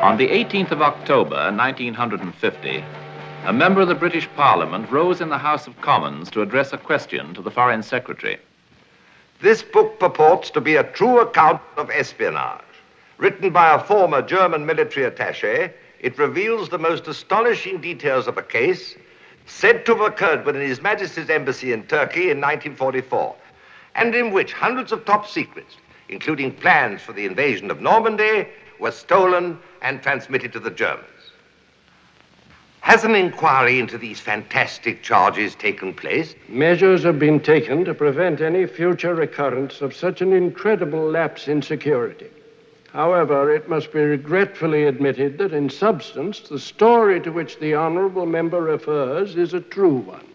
On the 18th of October, 1950, a member of the British Parliament rose in the House of Commons to address a question to the Foreign Secretary. This book purports to be a true account of espionage. Written by a former German military attaché, it reveals the most astonishing details of a case said to have occurred within His Majesty's Embassy in Turkey in 1944, and in which hundreds of top secrets, including plans for the invasion of Normandy, were stolen and transmitted to the Germans. Has an inquiry into these fantastic charges taken place? Measures have been taken to prevent any future recurrence of such an incredible lapse in security. However, it must be regretfully admitted that in substance, the story to which the honourable member refers is a true one.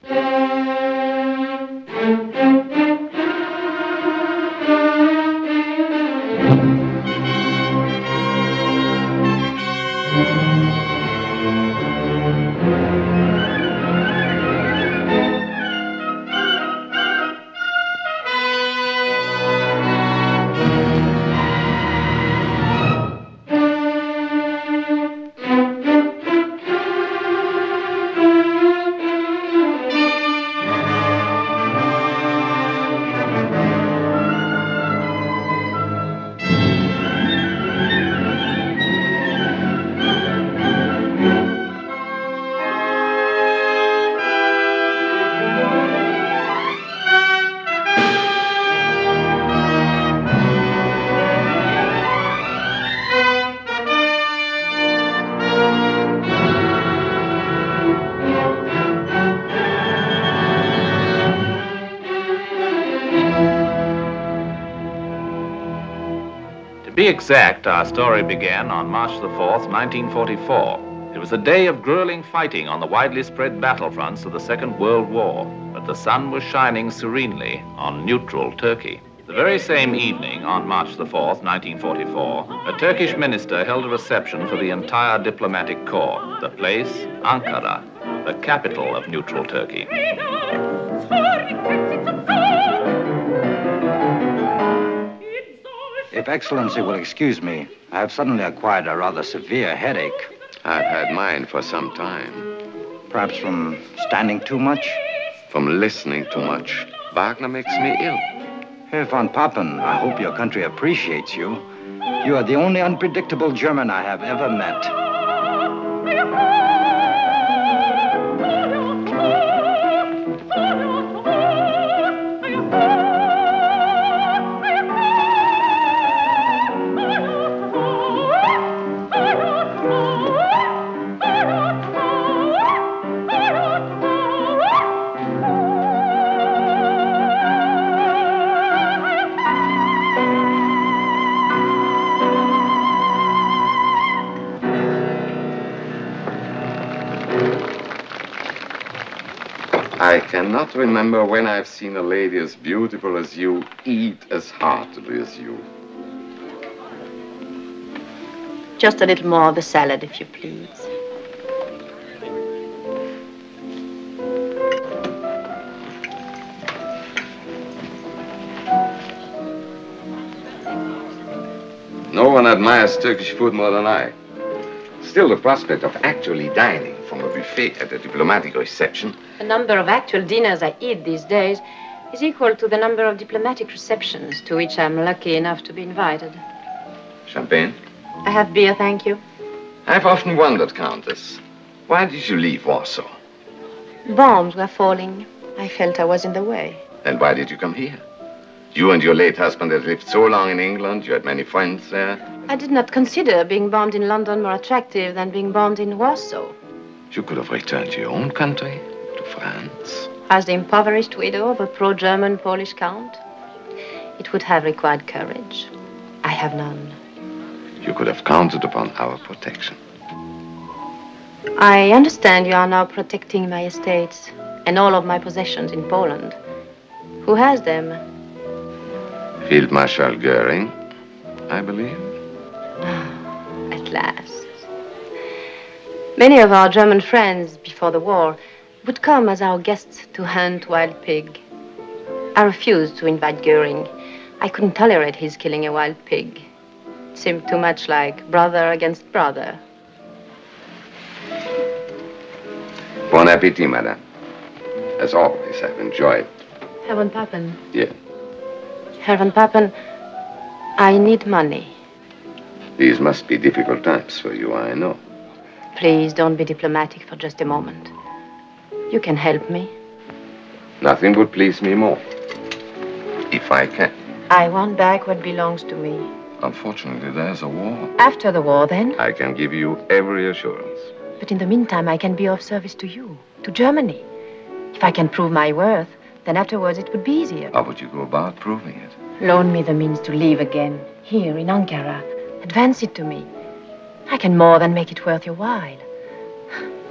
To be exact, our story began on March the 4th, 1944. It was a day of grueling fighting on the widely spread battlefronts of the Second World War, but the sun was shining serenely on neutral Turkey. The very same evening, on March the 4th, 1944, a Turkish minister held a reception for the entire diplomatic corps. The place, Ankara, the capital of neutral Turkey. If Excellency will excuse me, I have suddenly acquired a rather severe headache. I've had mine for some time. Perhaps from standing too much? From listening too much. Wagner makes me ill. Herr von Papen, I hope your country appreciates you. You are the only unpredictable German I have ever met. I cannot remember when I've seen a lady as beautiful as you eat as heartily as you. Just a little more of the salad, if you please. No one admires Turkish food more than I. Still, the prospect of actually dining from a buffet at a diplomatic reception. The number of actual dinners I eat these days is equal to the number of diplomatic receptions to which I'm lucky enough to be invited. Champagne? I have beer, thank you. I've often wondered, Countess, why did you leave Warsaw? Bombs were falling. I felt I was in the way. Then why did you come here? You and your late husband had lived so long in England, you had many friends there. I did not consider being bombed in London more attractive than being bombed in Warsaw. You could have returned to your own country, to France. As the impoverished widow of a pro-German Polish count, it would have required courage. I have none. You could have counted upon our protection. I understand you are now protecting my estates and all of my possessions in Poland. Who has them? Field Marshal Goering, I believe. At last. Many of our German friends before the war would come as our guests to hunt wild pig. I refused to invite Goering. I couldn't tolerate his killing a wild pig. Seemed too much like brother against brother. Bon appetit, madame. As always, I've enjoyed. Herr von Papen. Yeah. Herr von Papen, I need money. These must be difficult times for you, I know. Please don't be diplomatic for just a moment. You can help me. Nothing would please me more. If I can. I want back what belongs to me. Unfortunately, there's a war. After the war, then? I can give you every assurance. But in the meantime, I can be of service to you, to Germany. If I can prove my worth, then afterwards it would be easier. How would you go about proving it? Loan me the means to leave again, here in Ancara. Advance it to me. I can more than make it worth your while.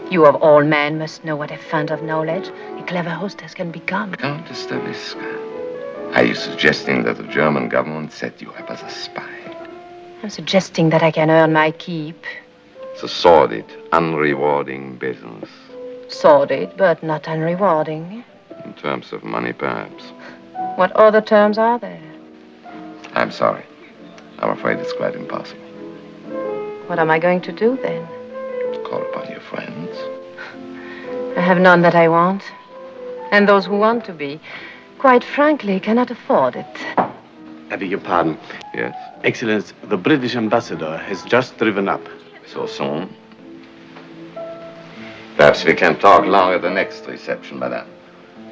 You of all men must know what a font of knowledge a clever hostess can become. Countess Staviska, are you suggesting that the German government set you up as a spy? I'm suggesting that I can earn my keep. It's a sordid, unrewarding business. Sordid, but not unrewarding. In terms of money, perhaps. What other terms are there? I'm sorry. I'm afraid it's quite impossible. What am I going to do, then? Call upon your friends. I have none that I want. And those who want to be, quite frankly, cannot afford it. I beg your pardon. Yes? Excellence, the British ambassador has just driven up. So soon? Perhaps we can talk long at the next reception, madame.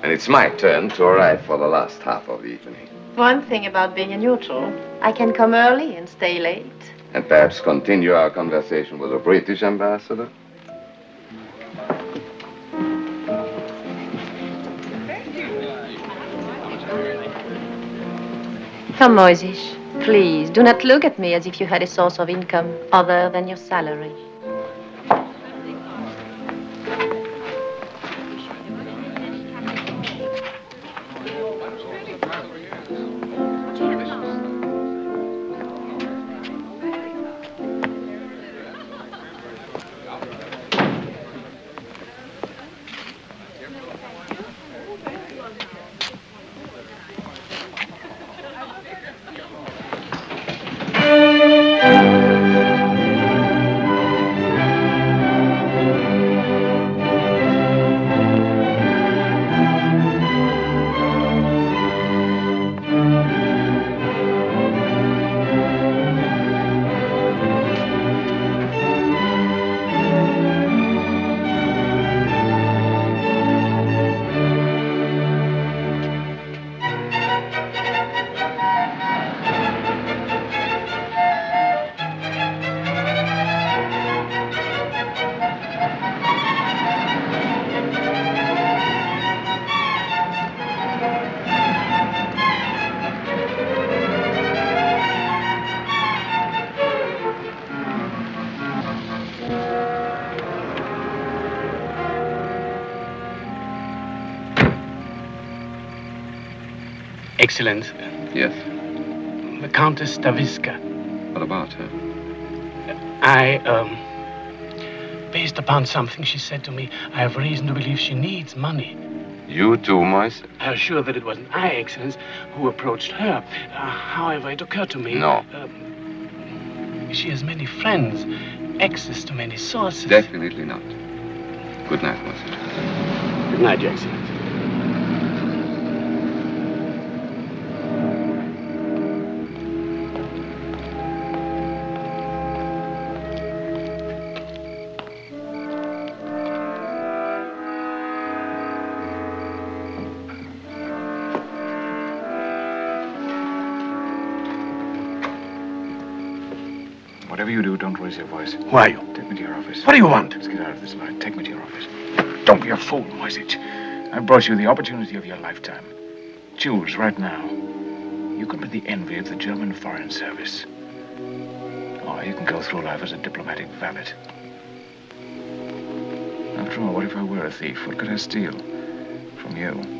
And it's my turn to arrive for the last half of the evening. One thing about being a neutral, I can come early and stay late. And perhaps continue our conversation with the British ambassador? Come, Moisish. Please, do not look at me as if you had a source of income other than your salary. Excellence. Yes? The Countess Staviska. What about her? Based upon something she said to me, I have reason to believe she needs money. You too, Moise? I was sure that it wasn't I, Excellence, who approached her. However, it occurred to me... No. She has many friends, access to many sources. Definitely not. Good night, Moise. Good night, Your Excellence. Whatever you do, don't raise your voice. Who are you? Take me to your office. What do you want? Let's get out of this light. Take me to your office. Don't be a fool, Moisich. I've brought you the opportunity of your lifetime. Choose right now. You can be the envy of the German Foreign Service. Or you can go through life as a diplomatic valet. After all, what if I were a thief? What could I steal from you?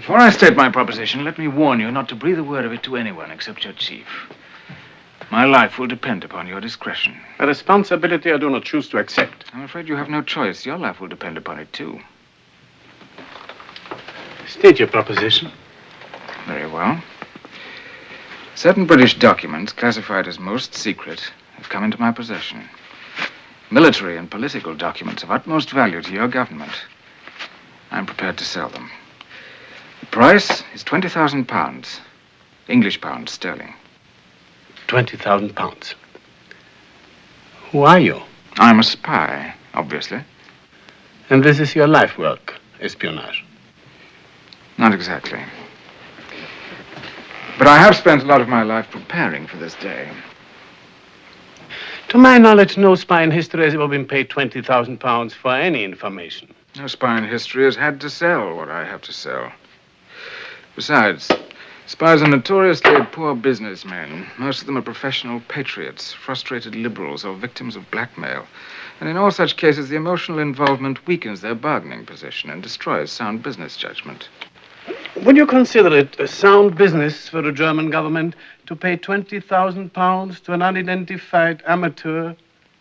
Before I state my proposition, let me warn you not to breathe a word of it to anyone except your chief. My life will depend upon your discretion. A responsibility I do not choose to accept. I'm afraid you have no choice. Your life will depend upon it, too. State your proposition. Very well. Certain British documents, classified as most secret, have come into my possession. Military and political documents of utmost value to your government. I'm prepared to sell them. The price is £20,000. English pounds sterling. 20,000 pounds. Who are you? I'm a spy, obviously. And this is your life work, espionage. Not exactly. But I have spent a lot of my life preparing for this day. To my knowledge, no spy in history has ever been paid 20,000 pounds for any information. No spy in history has had to sell what I have to sell. Besides, spies are notoriously poor businessmen. Most of them are professional patriots, frustrated liberals, or victims of blackmail. And in all such cases, the emotional involvement weakens their bargaining position and destroys sound business judgment. Would you consider it a sound business for the German government to pay 20,000 pounds to an unidentified amateur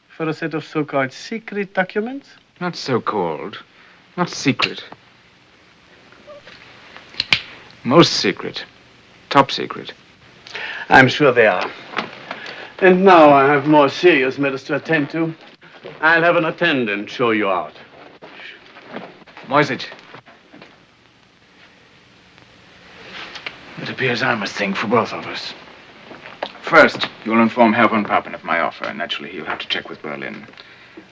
for a set of so-called secret documents? Not so-called. Not secret. Most secret. Top secret. I'm sure they are. And now I have more serious matters to attend to. I'll have an attendant show you out. Moisich. It appears I must think for both of us. First, you'll inform Herr von Papen of my offer. Naturally, he'll have to check with Berlin.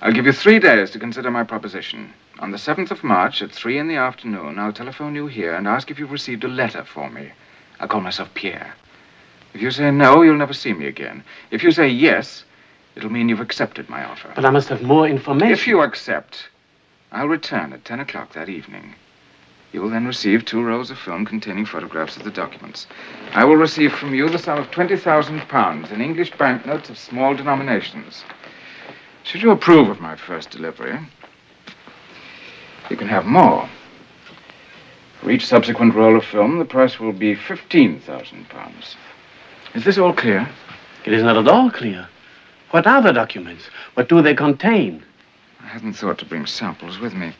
I'll give you 3 days to consider my proposition. On the 7th of March at 3 in the afternoon, I'll telephone you here and ask if you've received a letter for me. I'll call myself Pierre. If you say no, you'll never see me again. If you say yes, it'll mean you've accepted my offer. But I must have more information. If you accept, I'll return at 10 o'clock that evening. You will then receive 2 rolls of film containing photographs of the documents. I will receive from you the sum of £20,000 in English banknotes of small denominations. Should you approve of my first delivery, you can have more. For each subsequent roll of film, the price will be £15,000. Is this all clear? It is not at all clear. What are the documents? What do they contain? I hadn't thought to bring samples with me.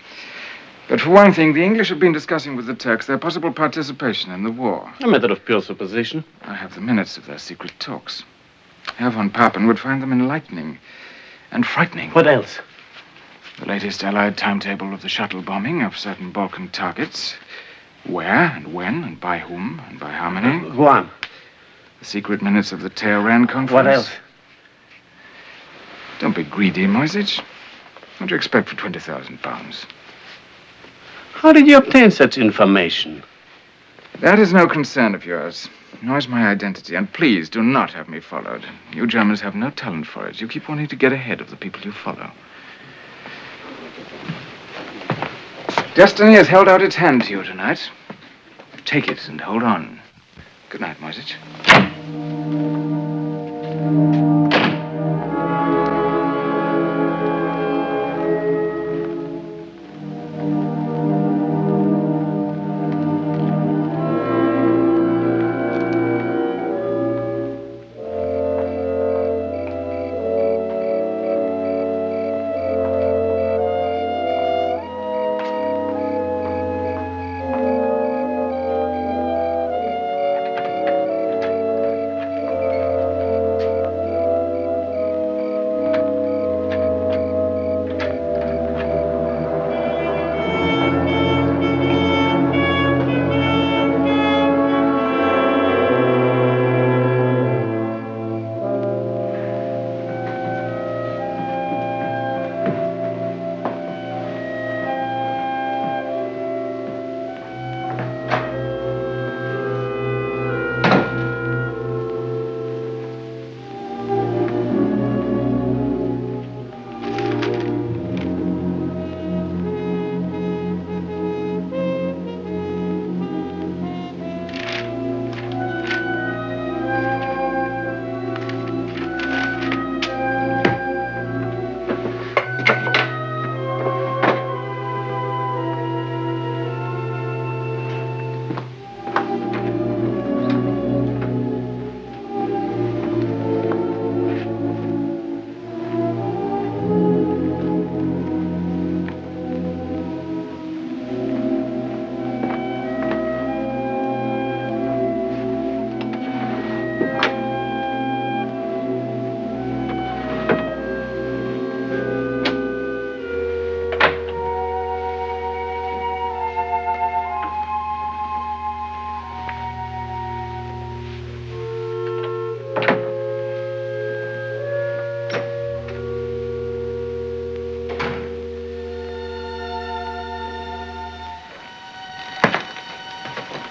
But for one thing, the English have been discussing with the Turks their possible participation in the war. A matter of pure supposition. I have the minutes of their secret talks. Herr von Papen would find them enlightening and frightening. What else? The latest Allied timetable of the shuttle bombing of certain Balkan targets. Where and when and by whom and by how many. Go on. The secret minutes of the Tehran conference. What else? Don't be greedy, Moisich. What do you expect for £20,000? How did you obtain such information? That is no concern of yours, nor is my identity. And please do not have me followed. You Germans have no talent for it. You keep wanting to get ahead of the people you follow. Destiny has held out its hand to you tonight. Take it and hold on. Good night, Moisich.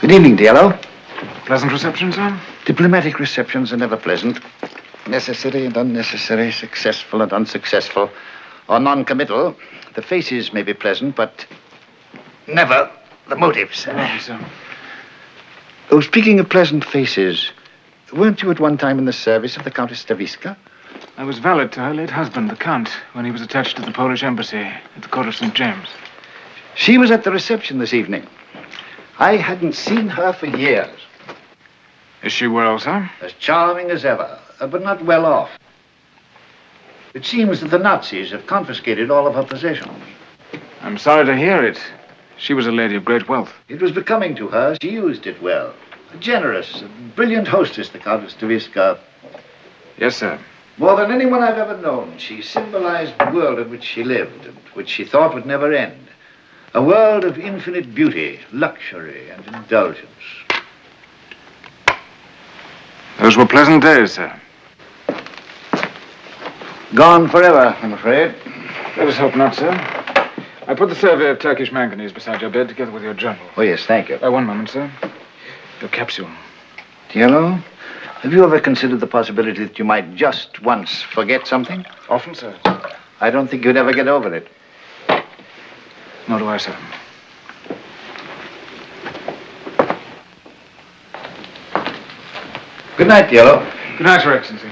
Good evening, Diallo. Pleasant reception, sir? Diplomatic receptions are never pleasant. Necessary and unnecessary, successful and unsuccessful, or non-committal. The faces may be pleasant, but never the motives. Right, sir. Oh, speaking of pleasant faces, weren't you at one time in the service of the Countess Staviska? I was valet to her late husband, the Count, when he was attached to the Polish embassy at the court of St. James. She was at the reception this evening. I hadn't seen her for years. Is she well, sir? As charming as ever, but not well off. It seems that the Nazis have confiscated all of her possessions. I'm sorry to hear it. She was a lady of great wealth. It was becoming to her. She used it well. A generous, brilliant hostess, the Countess Staviska. Yes, sir. More than anyone I've ever known, she symbolized the world in which she lived and which she thought would never end. A world of infinite beauty, luxury, and indulgence. Those were pleasant days, sir. Gone forever, I'm afraid. Let us hope not, sir. I put the survey of Turkish manganese beside your bed together with your journal. Oh, yes, thank you. One moment, sir. Your capsule. Diallo, have you ever considered the possibility that you might just once forget something? Often, sir. I don't think you'd ever get over it. Nor do I, sir. Good night, Diallo. Good night, Your Excellency.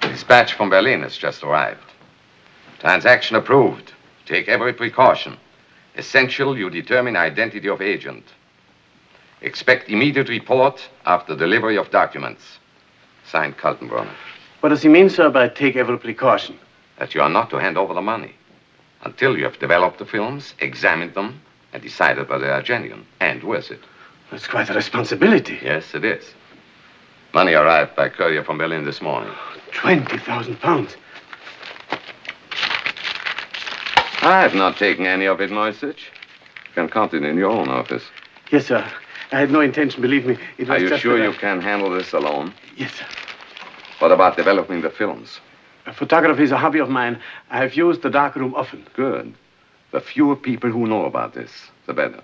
Dispatch from Berlin has just arrived. Transaction approved. Take every precaution. Essential, you determine identity of agent. Expect immediate report after delivery of documents. Signed, Kaltenbrunner. What does he mean, sir, by take every precaution? That you are not to hand over the money until you have developed the films, examined them, and decided whether they are genuine and worth it. That's quite a responsibility. Yes, it is. Money arrived by courier from Berlin this morning. 20,000 pounds. I have not taken any of it, Moisich. You can count it in your own office. Yes, sir. I had no intention, believe me. It was Are you just sure that you can handle this alone? Yes, sir. What about developing the films? Photography is a hobby of mine. I have used the darkroom often. Good. The fewer people who know about this, the better.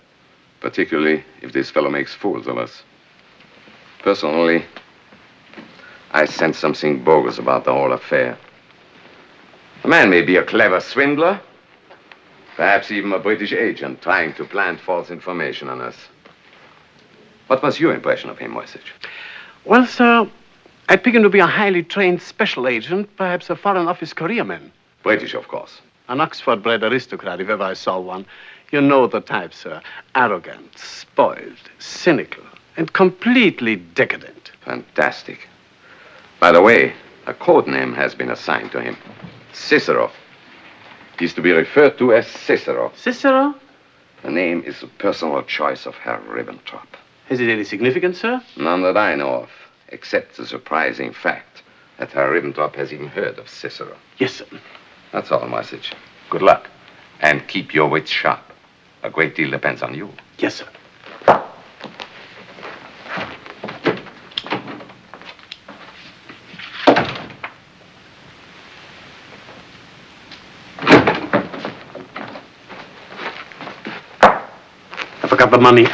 Particularly if this fellow makes fools of us. Personally, I sense something bogus about the whole affair. The man may be a clever swindler, perhaps even a British agent trying to plant false information on us. What was your impression of him, Moisich? Well, sir, I pick him to be a highly trained special agent, perhaps a Foreign Office careerman. British, of course. An Oxford-bred aristocrat, if ever I saw one. You know the type, sir. Arrogant, spoiled, cynical, and completely decadent. Fantastic. By the way, a code name has been assigned to him. Cicero. He's to be referred to as Cicero. Cicero? The name is the personal choice of Herr Ribbentrop. Has it any significance, sir? None that I know of, except the surprising fact that Herr Ribbentrop has even heard of Cicero. Yes, sir. That's all, Moisich. Good luck. And keep your wits sharp. A great deal depends on you. Yes, sir. I forgot the money.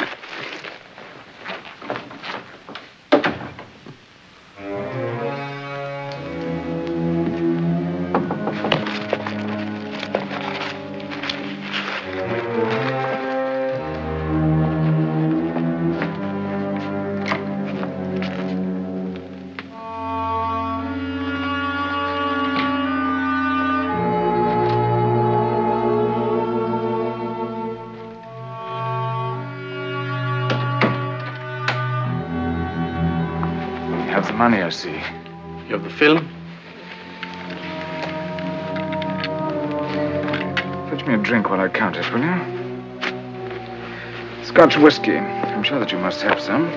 Money, I see. You have the film? Fetch me a drink while I count it, will you? Scotch whiskey. I'm sure that you must have some.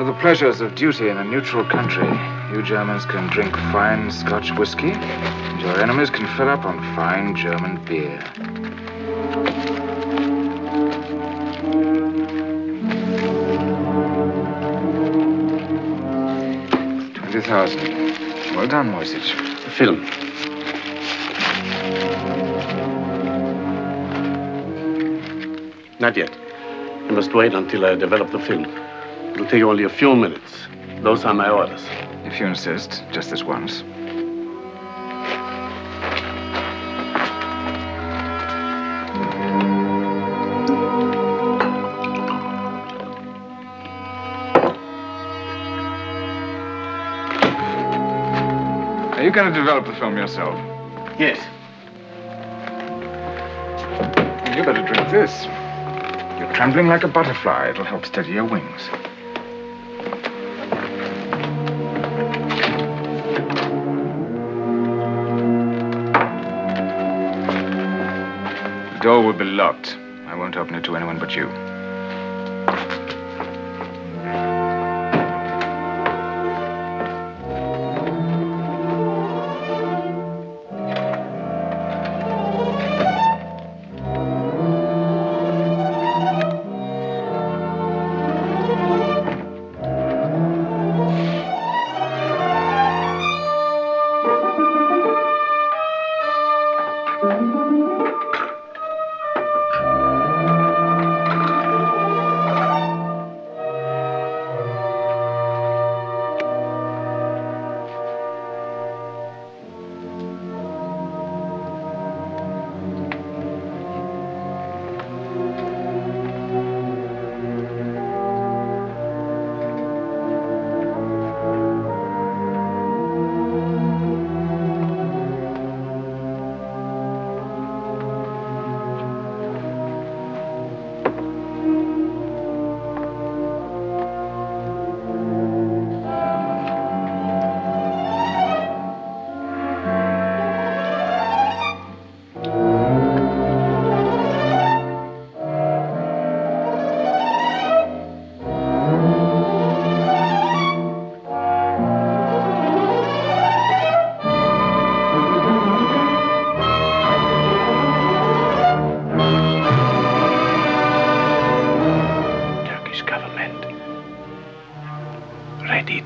the pleasures of duty in a neutral country. You Germans can drink fine Scotch whiskey, and your enemies can fill up on fine German beer. $20,000. Well done, Moisich. The film. Not yet. You must wait until I develop the film. It'll take only a few minutes. Those are my orders. If you insist, just this once. Are you going to develop the film yourself? Yes. You better drink this. You're trembling like a butterfly. It'll help steady your wings. The door will be locked. I won't open it to anyone but you.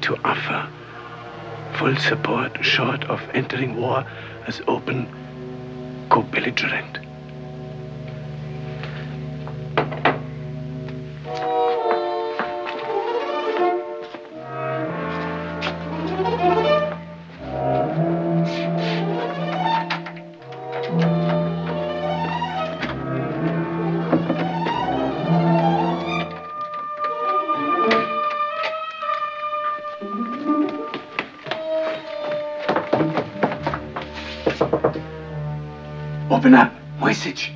To offer full support short of entering war as open co-belligerent. Open up, Moisich.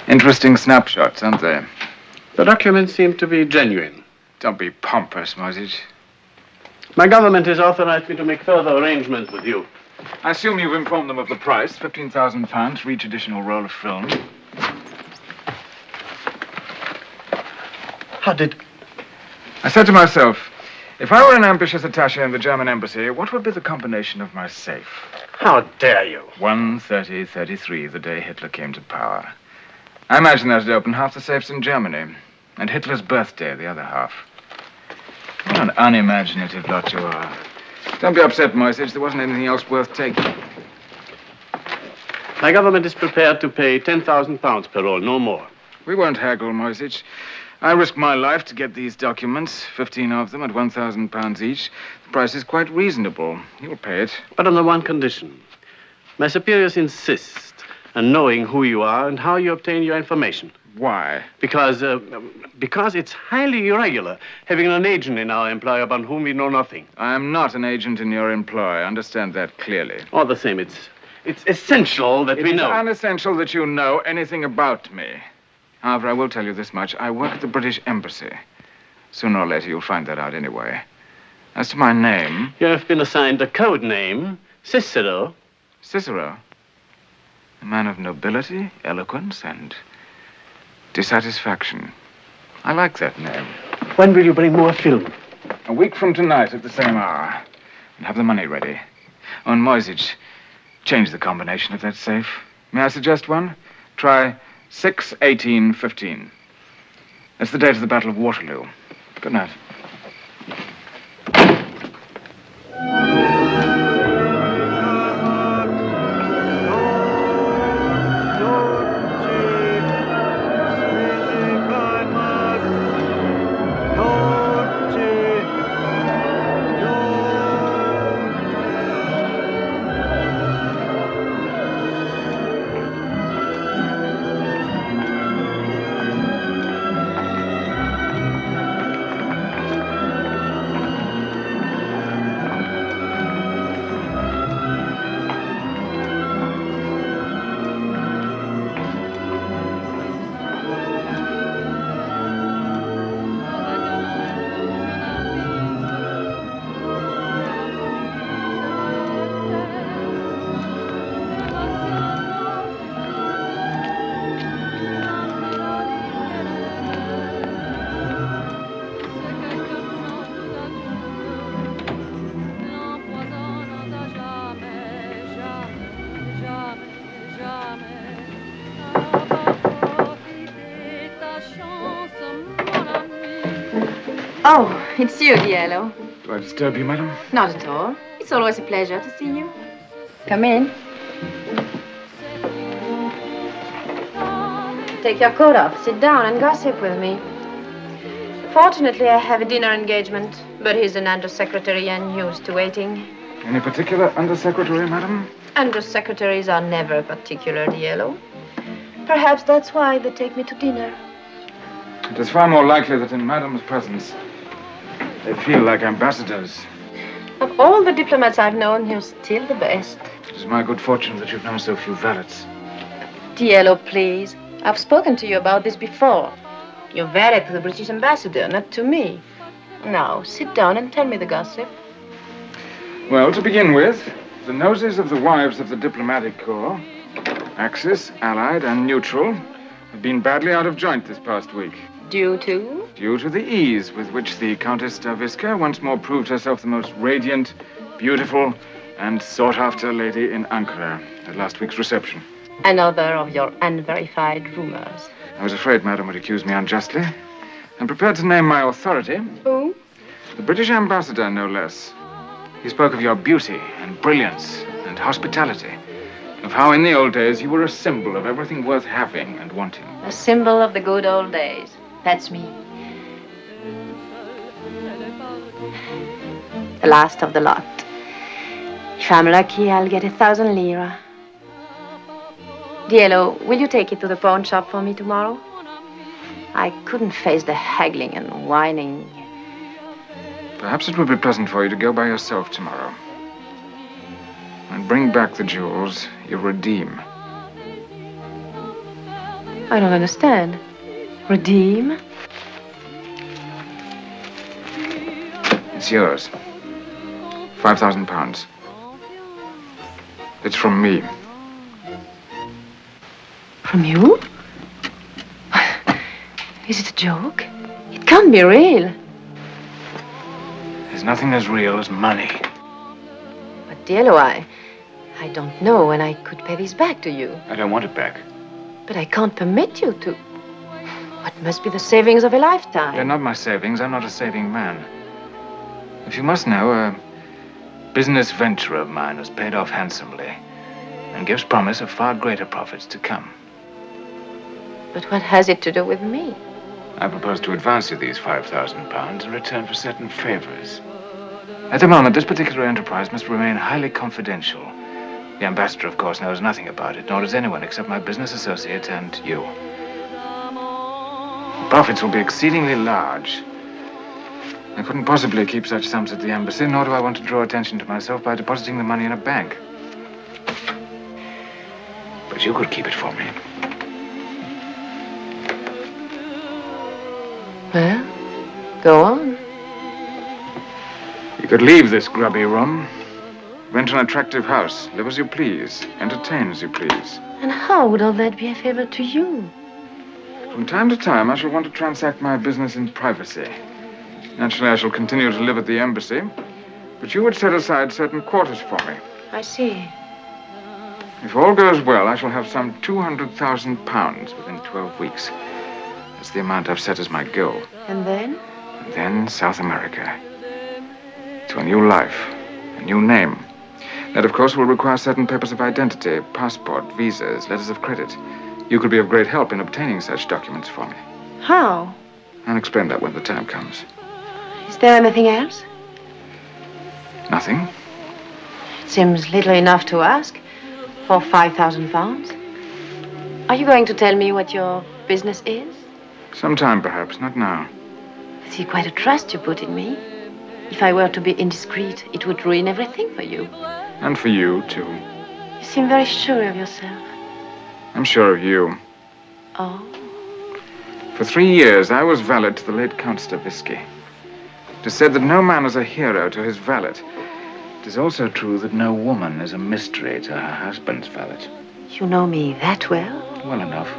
Interesting snapshots, aren't they? The documents seem to be genuine. Don't be pompous, Moisich. My government has authorized me to make further arrangements with you. I assume you've informed them of the price, £15,000 for each additional roll of film. How did... I said to myself, if I were an ambitious attaché in the German embassy, what would be the combination of my safe? How dare you? 1/30/33, the day Hitler came to power. I imagine that it opened half the safes in Germany, and Hitler's birthday, the other half. What an unimaginative lot you are. Don't be upset, Moisich. There wasn't anything else worth taking. My government is prepared to pay £10,000 per roll, no more. We won't haggle, Moisich. I risked my life to get these documents, 15 of them at £1,000 each. The price is quite reasonable. You'll pay it. But on the one condition. My superiors insist on knowing who you are and how you obtain your information. Why? Because it's highly irregular having an agent in our employ upon whom we know nothing. I am not an agent in your employ. I understand that clearly. All the same, it's essential that we know. It's unessential that you know anything about me. However, I will tell you this much. I work at the British Embassy. Sooner or later, you'll find that out anyway. As to my name... You have been assigned a code name, Cicero. Cicero? A man of nobility, eloquence, and dissatisfaction. I like that name. When will you bring more film? A week from tonight at the same hour. And have the money ready. On Moisich, change the combination if that's safe. May I suggest one? Try 6-18-15. That's the date of the Battle of Waterloo. Good night. Oh, it's you, Diallo. Do I disturb you, madam? Not at all. It's always a pleasure to see you. Come in. Take your coat off, sit down and gossip with me. Fortunately, I have a dinner engagement, but he's an undersecretary and used to waiting. Any particular undersecretary, madam? Undersecretaries are never particular, Diallo. Perhaps that's why they take me to dinner. It is far more likely that in madam's presence, they feel like ambassadors. Of all the diplomats I've known, you're still the best. It is my good fortune that you've known so few valets. Diallo, please. I've spoken to you about this before. You're valet to the British ambassador, not to me. Now, sit down and tell me the gossip. Well, to begin with, the noses of the wives of the diplomatic corps, Axis, Allied, and Neutral, have been badly out of joint this past week. Due to? Due to the ease with which the Countess Staviska once more proved herself the most radiant, beautiful, and sought-after lady in Ancara at last week's reception. Another of your unverified rumors. I was afraid madam would accuse me unjustly. I'm prepared to name my authority. Who? The British ambassador, no less. He spoke of your beauty and brilliance and hospitality. Of how in the old days you were a symbol of everything worth having and wanting. A symbol of the good old days. That's me. The last of the lot. If I'm lucky, I'll get 1,000 lira. Diallo, will you take it to the pawn shop for me tomorrow? I couldn't face the haggling and whining. Perhaps it would be pleasant for you to go by yourself tomorrow. And bring back the jewels you redeem. I don't understand. Redeem? It's yours. £5,000. It's from me. From you? Is it a joke? It can't be real. There's nothing as real as money. But Diallo, I don't know when I could pay this back to you. I don't want it back. But I can't permit you to. What must be the savings of a lifetime? They're not my savings. I'm not a saving man. If you must know, a business venture of mine has paid off handsomely and gives promise of far greater profits to come. But what has it to do with me? I propose to advance you these £5,000 in return for certain favors. At the moment, this particular enterprise must remain highly confidential. The ambassador, of course, knows nothing about it, nor does anyone except my business associate and you. The profits will be exceedingly large. I couldn't possibly keep such sums at the embassy, nor do I want to draw attention to myself by depositing the money in a bank. But you could keep it for me. Well, go on. You could leave this grubby room, rent an attractive house, live as you please, entertain as you please. And how would all that be a favor to you? From time to time, I shall want to transact my business in privacy. Naturally, I shall continue to live at the embassy, but you would set aside certain quarters for me. I see. If all goes well, I shall have some £200,000 within 12 weeks. That's the amount I've set as my goal. And then? And then South America. To a new life, a new name. That, of course, will require certain papers of identity, passport, visas, letters of credit. You could be of great help in obtaining such documents for me. How? I'll explain that when the time comes. Is there anything else? Nothing? It seems little enough to ask for £5,000. Are you going to tell me what your business is? Sometime, perhaps, not now. I see quite a trust you put in me. If I were to be indiscreet, it would ruin everything for you. And for you, too. You seem very sure of yourself. I'm sure of you. Oh? For 3 years, I was valet to the late Count Stavisky. It is said that no man is a hero to his valet. It is also true that no woman is a mystery to her husband's valet. You know me that well? Well enough.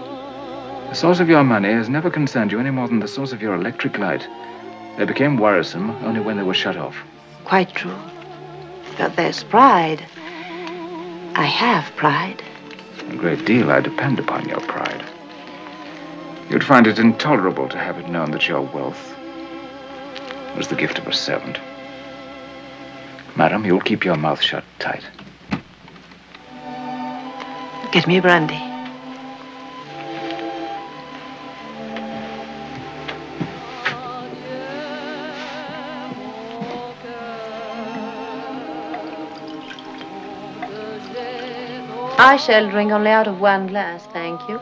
The source of your money has never concerned you any more than the source of your electric light. They became worrisome only when they were shut off. Quite true. But there's pride. I have pride. A great deal I depend upon your pride. You'd find it intolerable to have it known that your wealth was the gift of a servant. Madam, you'll keep your mouth shut tight. Get me brandy. I shall drink only out of one glass, thank you.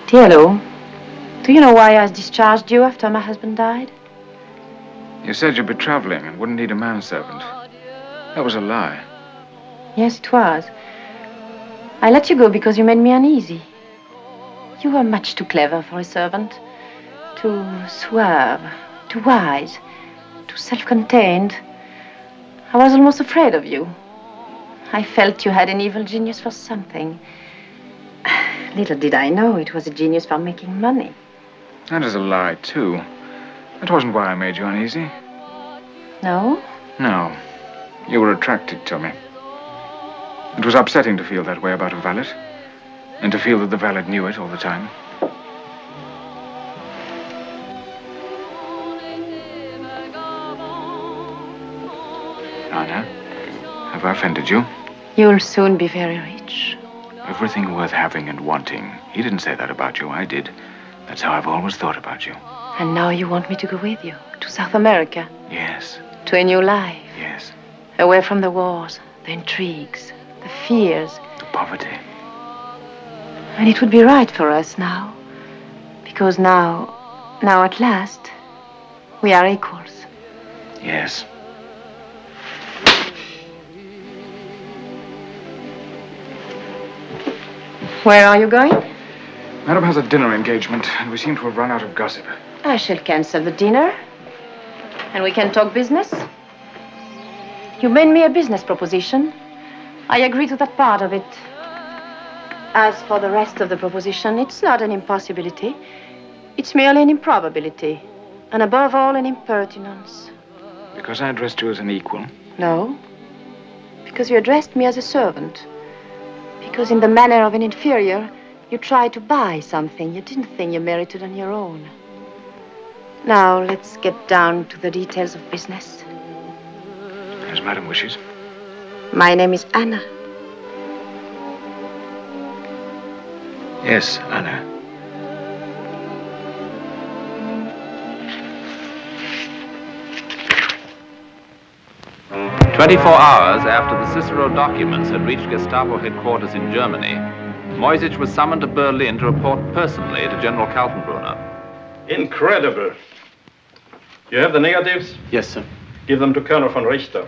Dear Lou, do you know why I discharged you after my husband died? You said you'd be traveling and wouldn't need a manservant. That was a lie. Yes, it was. I let you go because you made me uneasy. You were much too clever for a servant. Too suave, too wise, too self-contained. I was almost afraid of you. I felt you had an evil genius for something. Little did I know it was a genius for making money. That is a lie, too. That wasn't why I made you uneasy. No? No. You were attracted to me. It was upsetting to feel that way about a valet. And to feel that the valet knew it all the time. Anna, have I offended you? You'll soon be very rich. Everything worth having and wanting. He didn't say that about you, I did. That's how I've always thought about you. And now you want me to go with you to South America? Yes. To a new life? Yes. Away from the wars, the intrigues, the fears. The poverty. And it would be right for us now. Because now at last, we are equals. Yes. Where are you going? Madam has a dinner engagement, and we seem to have run out of gossip. I shall cancel the dinner. And we can talk business. You made me a business proposition. I agree to that part of it. As for the rest of the proposition, it's not an impossibility. It's merely an improbability. And above all, an impertinence. Because I addressed you as an equal? No. Because you addressed me as a servant. Because in the manner of an inferior, you tried to buy something you didn't think you merited on your own. Now, let's get down to the details of business. As Madam wishes. My name is Anna. Yes, Anna. "24 hours after the Cicero documents had reached Gestapo headquarters in Germany, Moisich was summoned to Berlin to report personally to General Kaltenbrunner. Incredible. You have the negatives? Yes, sir. Give them to Colonel von Richter.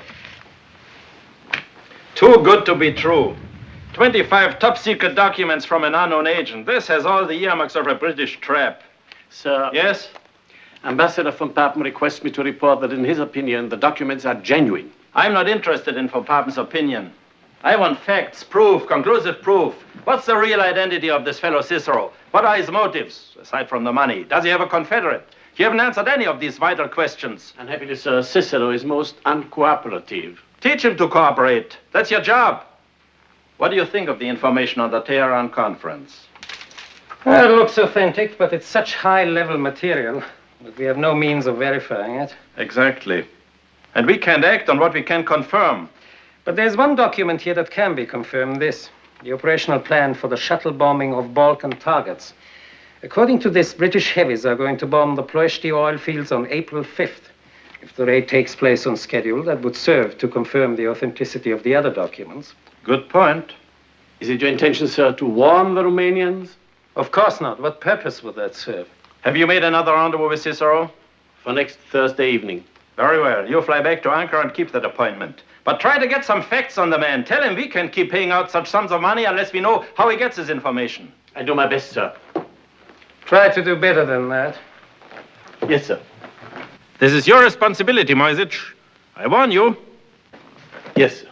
Too good to be true. 25 top-secret documents from an unknown agent. This has all the earmarks of a British trap. Sir. Yes? Ambassador von Papen requests me to report that in his opinion, the documents are genuine. I'm not interested in von Papen's opinion. I want facts, proof, conclusive proof. What's the real identity of this fellow Cicero? What are his motives, aside from the money? Does he have a confederate? You haven't answered any of these vital questions. Unhappily, sir, Cicero is most uncooperative. Teach him to cooperate. That's your job. What do you think of the information on the Tehran conference? Well, it looks authentic, but it's such high-level material that we have no means of verifying it. Exactly. And we can't act on what we can confirm. But there's one document here that can be confirmed, this. The operational plan for the shuttle bombing of Balkan targets. According to this, British heavies are going to bomb the Ploeshti oil fields on April 5th. If the raid takes place on schedule, that would serve to confirm the authenticity of the other documents. Good point. Is it your intention, sir, to warn the Romanians? Of course not. What purpose would that serve? Have you made another rendezvous with Cicero? For next Thursday evening. Very well. You fly back to Ancara and keep that appointment. But try to get some facts on the man. Tell him we can't keep paying out such sums of money unless we know how he gets his information. I do my best, sir. Try to do better than that. Yes, sir. This is your responsibility, Moisich. I warn you. Yes, sir.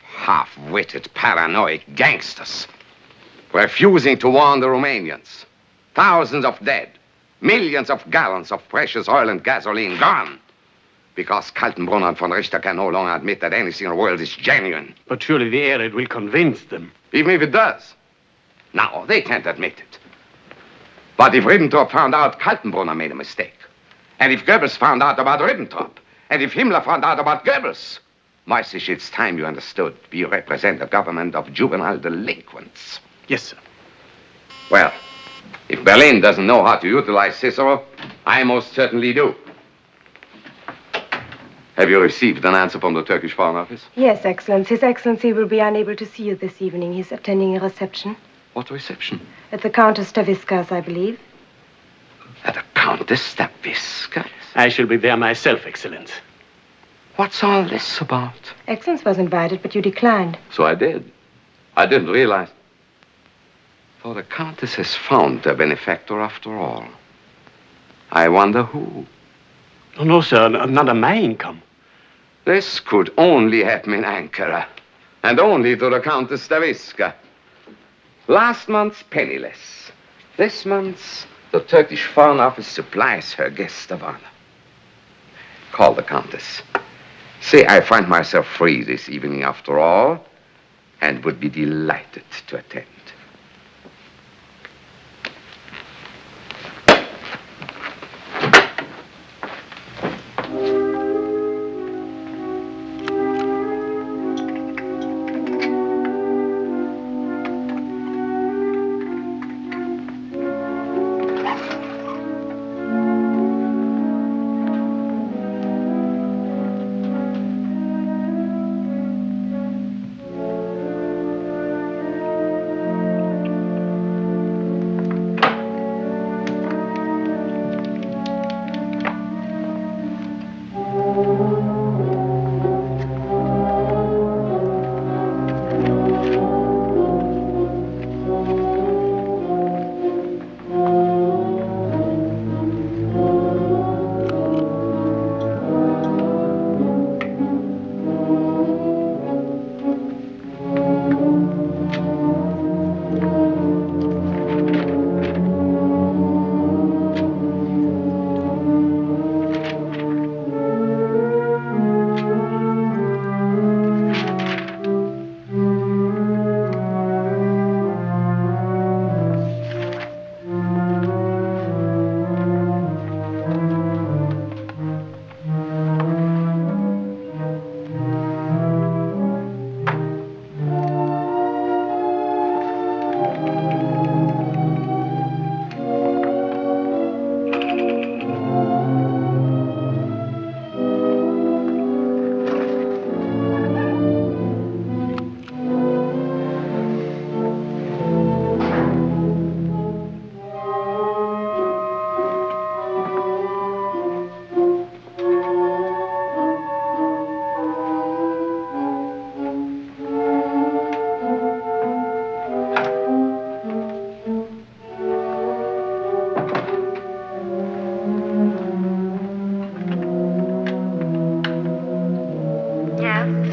Half-witted, paranoid gangsters refusing to warn the Romanians. Thousands of dead, millions of gallons of precious oil and gasoline gone. Because Kaltenbrunner and von Richter can no longer admit that anything in the world is genuine. But surely the air raid will convince them. Even if it does. Now, they can't admit it. But if Ribbentrop found out Kaltenbrunner made a mistake, and if Goebbels found out about Ribbentrop, and if Himmler found out about Goebbels, Moisich, it's time you understood. We represent a government of juvenile delinquents. Yes, sir. Well, if Berlin doesn't know how to utilize Cicero, I most certainly do. Have you received an answer from the Turkish Foreign Office? Yes, Excellence. His Excellency will be unable to see you this evening. He's attending a reception. What reception? At the Countess Stavisca's, I believe. At the Countess Stavisca's? I shall be there myself, Excellence. What's all this about? Excellence was invited, but you declined. So I did. I didn't realize. For the Countess has found a benefactor after all. I wonder who. Oh, no, sir, not on my income. This could only happen in Ankara, and only to the Countess Stavisca. Last month's penniless. This month's, the Turkish Foreign Office supplies her guest of honor. Call the Countess. Say I find myself free this evening after all, and would be delighted to attend.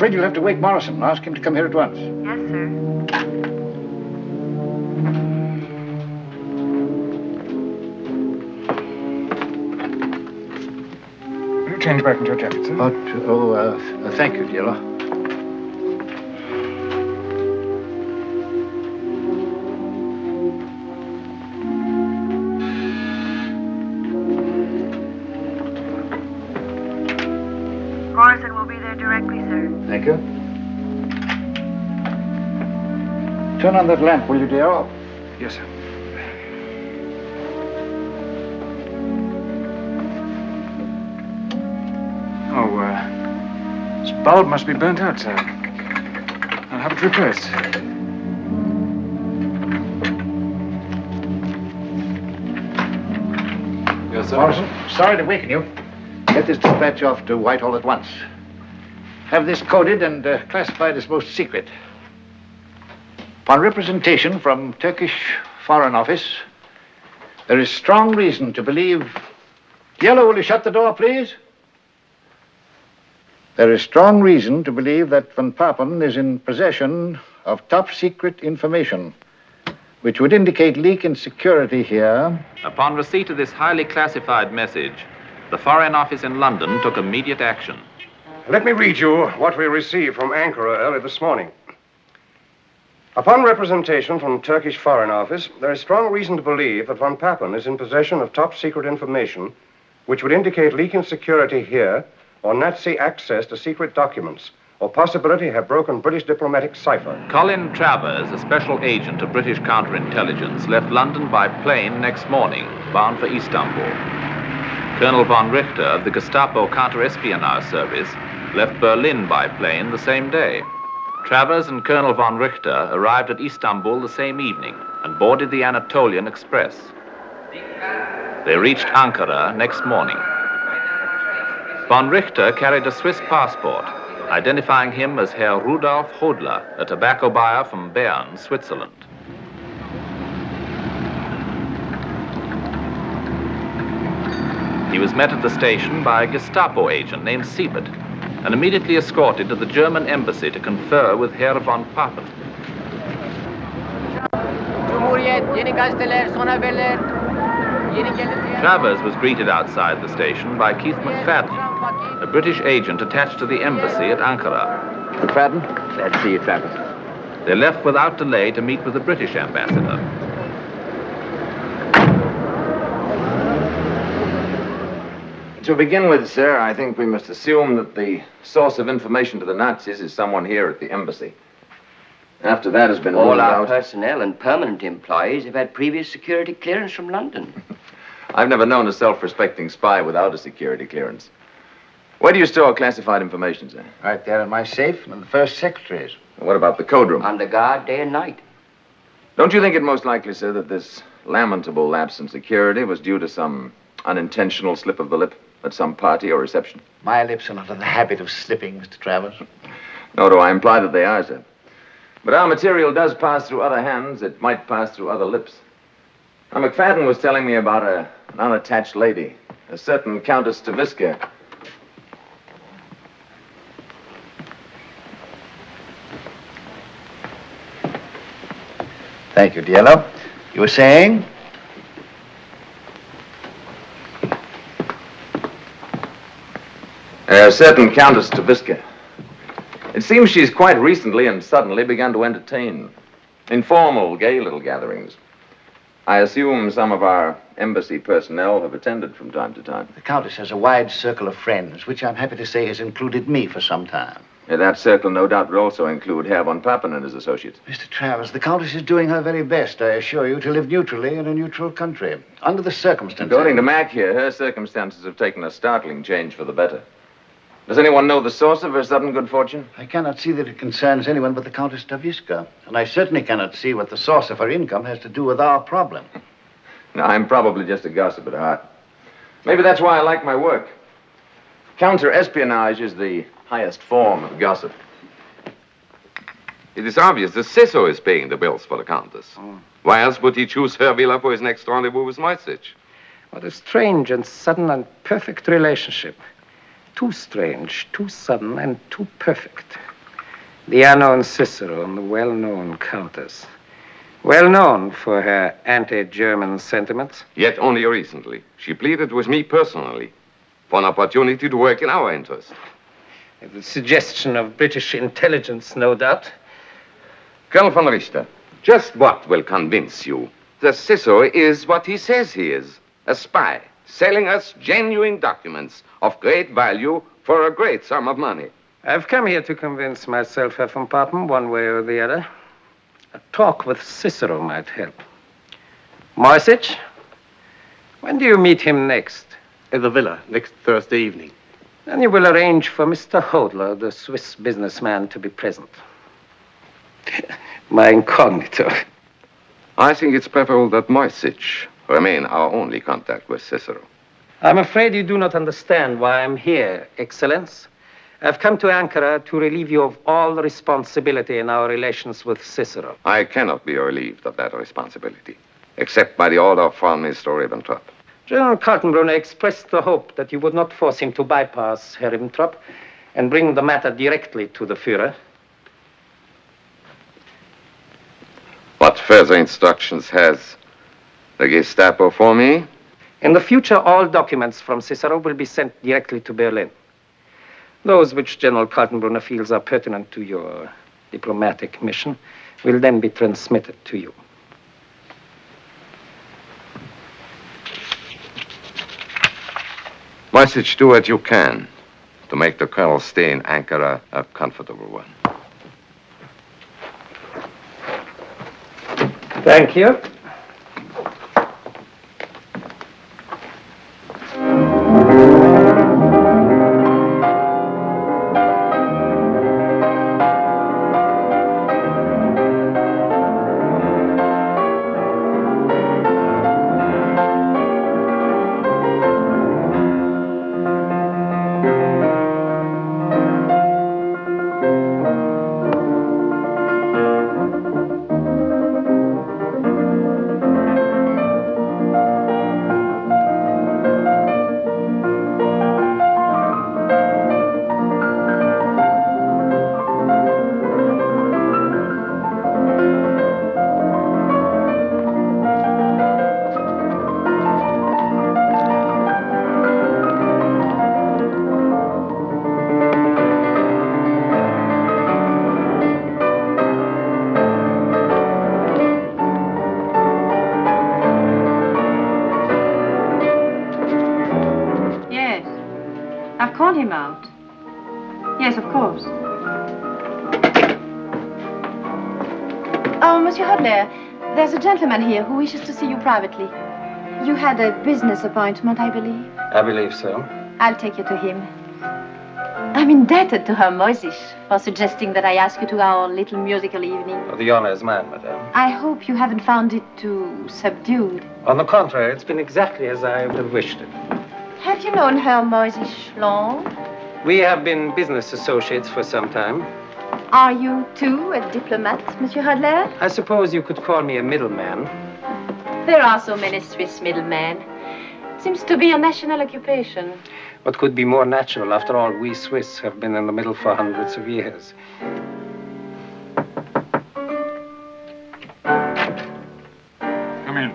afraid you'll have to wake Morrison. Ask him to come here at once. Yes, sir. Will you change back into your jacket, sir? Thank you, dear. Morrison will be there directly, sir. Thank you. Turn on that lamp, will you, dear? Yes, sir. This bulb must be burnt out, sir. I'll have it replaced. Yes, sir. Morrison, sorry to waken you. Get this dispatch off to Whitehall at once. Have this coded and classified as most secret. Upon representation from Turkish Foreign Office, there is strong reason to believe... Yellow, will you shut the door, please? There is strong reason to believe that Van Papen is in possession of top-secret information, which would indicate leak in security here. Upon receipt of this highly classified message, the Foreign Office in London took immediate action. Let me read you what we received from Ankara early this morning. Upon representation from Turkish Foreign Office, there is strong reason to believe that Van Papen is in possession of top-secret information which would indicate leak in security here or Nazi access to secret documents or possibility have broken British diplomatic cipher. Colin Travers, a special agent of British counterintelligence, left London by plane next morning, bound for Istanbul. Colonel von Richter of the Gestapo counter-espionage service left Berlin by plane the same day. Travers and Colonel von Richter arrived at Istanbul the same evening and boarded the Anatolian Express. They reached Ankara next morning. Von Richter carried a Swiss passport, identifying him as Herr Rudolf Hodler, a tobacco buyer from Bern, Switzerland. He was met at the station by a Gestapo agent named Siebert and immediately escorted to the German embassy to confer with Herr von Papen. Travers was greeted outside the station by Keith McFadden, a British agent attached to the embassy at Ankara. McFadden, glad to see you, Travers. They left without delay to meet with the British ambassador. To begin with, sir, I think we must assume that the source of information to the Nazis is someone here at the embassy. After that has been ruled All our out... personnel and permanent employees have had previous security clearance from London. I've never known a self-respecting spy without a security clearance. Where do you store classified information, sir? Right there in my safe and in the first secretary's. What about the code room? On the guard day and night. Don't you think it most likely, sir, that this lamentable lapse in security was due to some unintentional slip of the lip at some party or reception? My lips are not in the habit of slipping, Mr. Travers. Nor do I imply that they are, sir. But our material does pass through other hands. It might pass through other lips. Now, McFadden was telling me about an unattached lady, a certain Countess Staviska. Thank you, Diallo. You were saying? A certain Countess Staviska. It seems she's quite recently and suddenly begun to entertain informal, gay little gatherings. I assume some of our embassy personnel have attended from time to time. The Countess has a wide circle of friends, which I'm happy to say has included me for some time. Yeah, that circle no doubt would also include Herr von Papen and his associates. Mr. Travers, the Countess is doing her very best, I assure you, to live neutrally in a neutral country. Under the circumstances... According to Mac here, her circumstances have taken a startling change for the better. Does anyone know the source of her sudden good fortune? I cannot see that it concerns anyone but the Countess Staviska. And I certainly cannot see what the source of her income has to do with our problem. No, I'm probably just a gossip at heart. Maybe that's why I like my work. Counter-espionage is the highest form of gossip. It is obvious the Cecil is paying the bills for the Countess. Why else would he choose her villa for his next rendezvous with Moisich? What a strange and sudden and perfect relationship. Too strange, too sudden, and too perfect. The unknown Cicero and the well-known Countess. Well known for her anti-German sentiments. Yet only recently, she pleaded with me personally for an opportunity to work in our interest. The suggestion of British intelligence, no doubt. Colonel von Richter, just what will convince you that Cicero is what he says he is? A spy, selling us genuine documents of great value for a great sum of money. I've come here to convince myself, Herr von Papen, one way or the other. A talk with Cicero might help. Moisich, when do you meet him next? At the villa, next Thursday evening. Then you will arrange for Mr. Hodler, the Swiss businessman, to be present. My incognito. I think it's preferable that Moisich remain our only contact with Cicero. I'm afraid you do not understand why I'm here, Excellence. I've come to Ankara to relieve you of all responsibility in our relations with Cicero. I cannot be relieved of that responsibility, except by the order of Foreign Minister Ribbentrop. General Kaltenbrunner expressed the hope that you would not force him to bypass Herr Ribbentrop and bring the matter directly to the Führer. What further instructions has the Gestapo for me? In the future, all documents from Cicero will be sent directly to Berlin. Those which General Kaltenbrunner feels are pertinent to your diplomatic mission will then be transmitted to you. Moisich, do what you can to make the Colonel's stay in Ankara a comfortable one. Thank you. Him out. Yes, of course. Oh, Monsieur Hodler, there's a gentleman here who wishes to see you privately. You had a business appointment, I believe. I believe so. I'll take you to him. I'm indebted to Herr Moisich for suggesting that I ask you to our little musical evening. Oh, the honor is mine, madame. I hope you haven't found it too subdued. On the contrary, it's been exactly as I would have wished it. Have you known Herr Moisich long? We have been business associates for some time. Are you, too, a diplomat, Monsieur Hodler? I suppose you could call me a middleman. There are so many Swiss middlemen. Seems to be a national occupation. What could be more natural? After all, we Swiss have been in the middle for hundreds of years. Come in.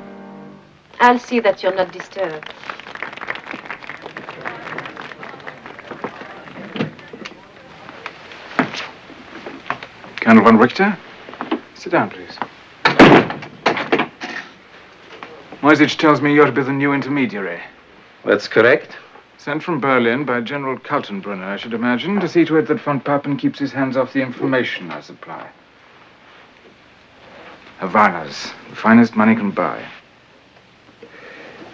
I'll see that you're not disturbed. Colonel von Richter, sit down, please. Moisich tells me you're to be the new intermediary. That's correct. Sent from Berlin by General Kaltenbrunner, I should imagine, to see to it that von Papen keeps his hands off the information I supply. Havana's, the finest money can buy.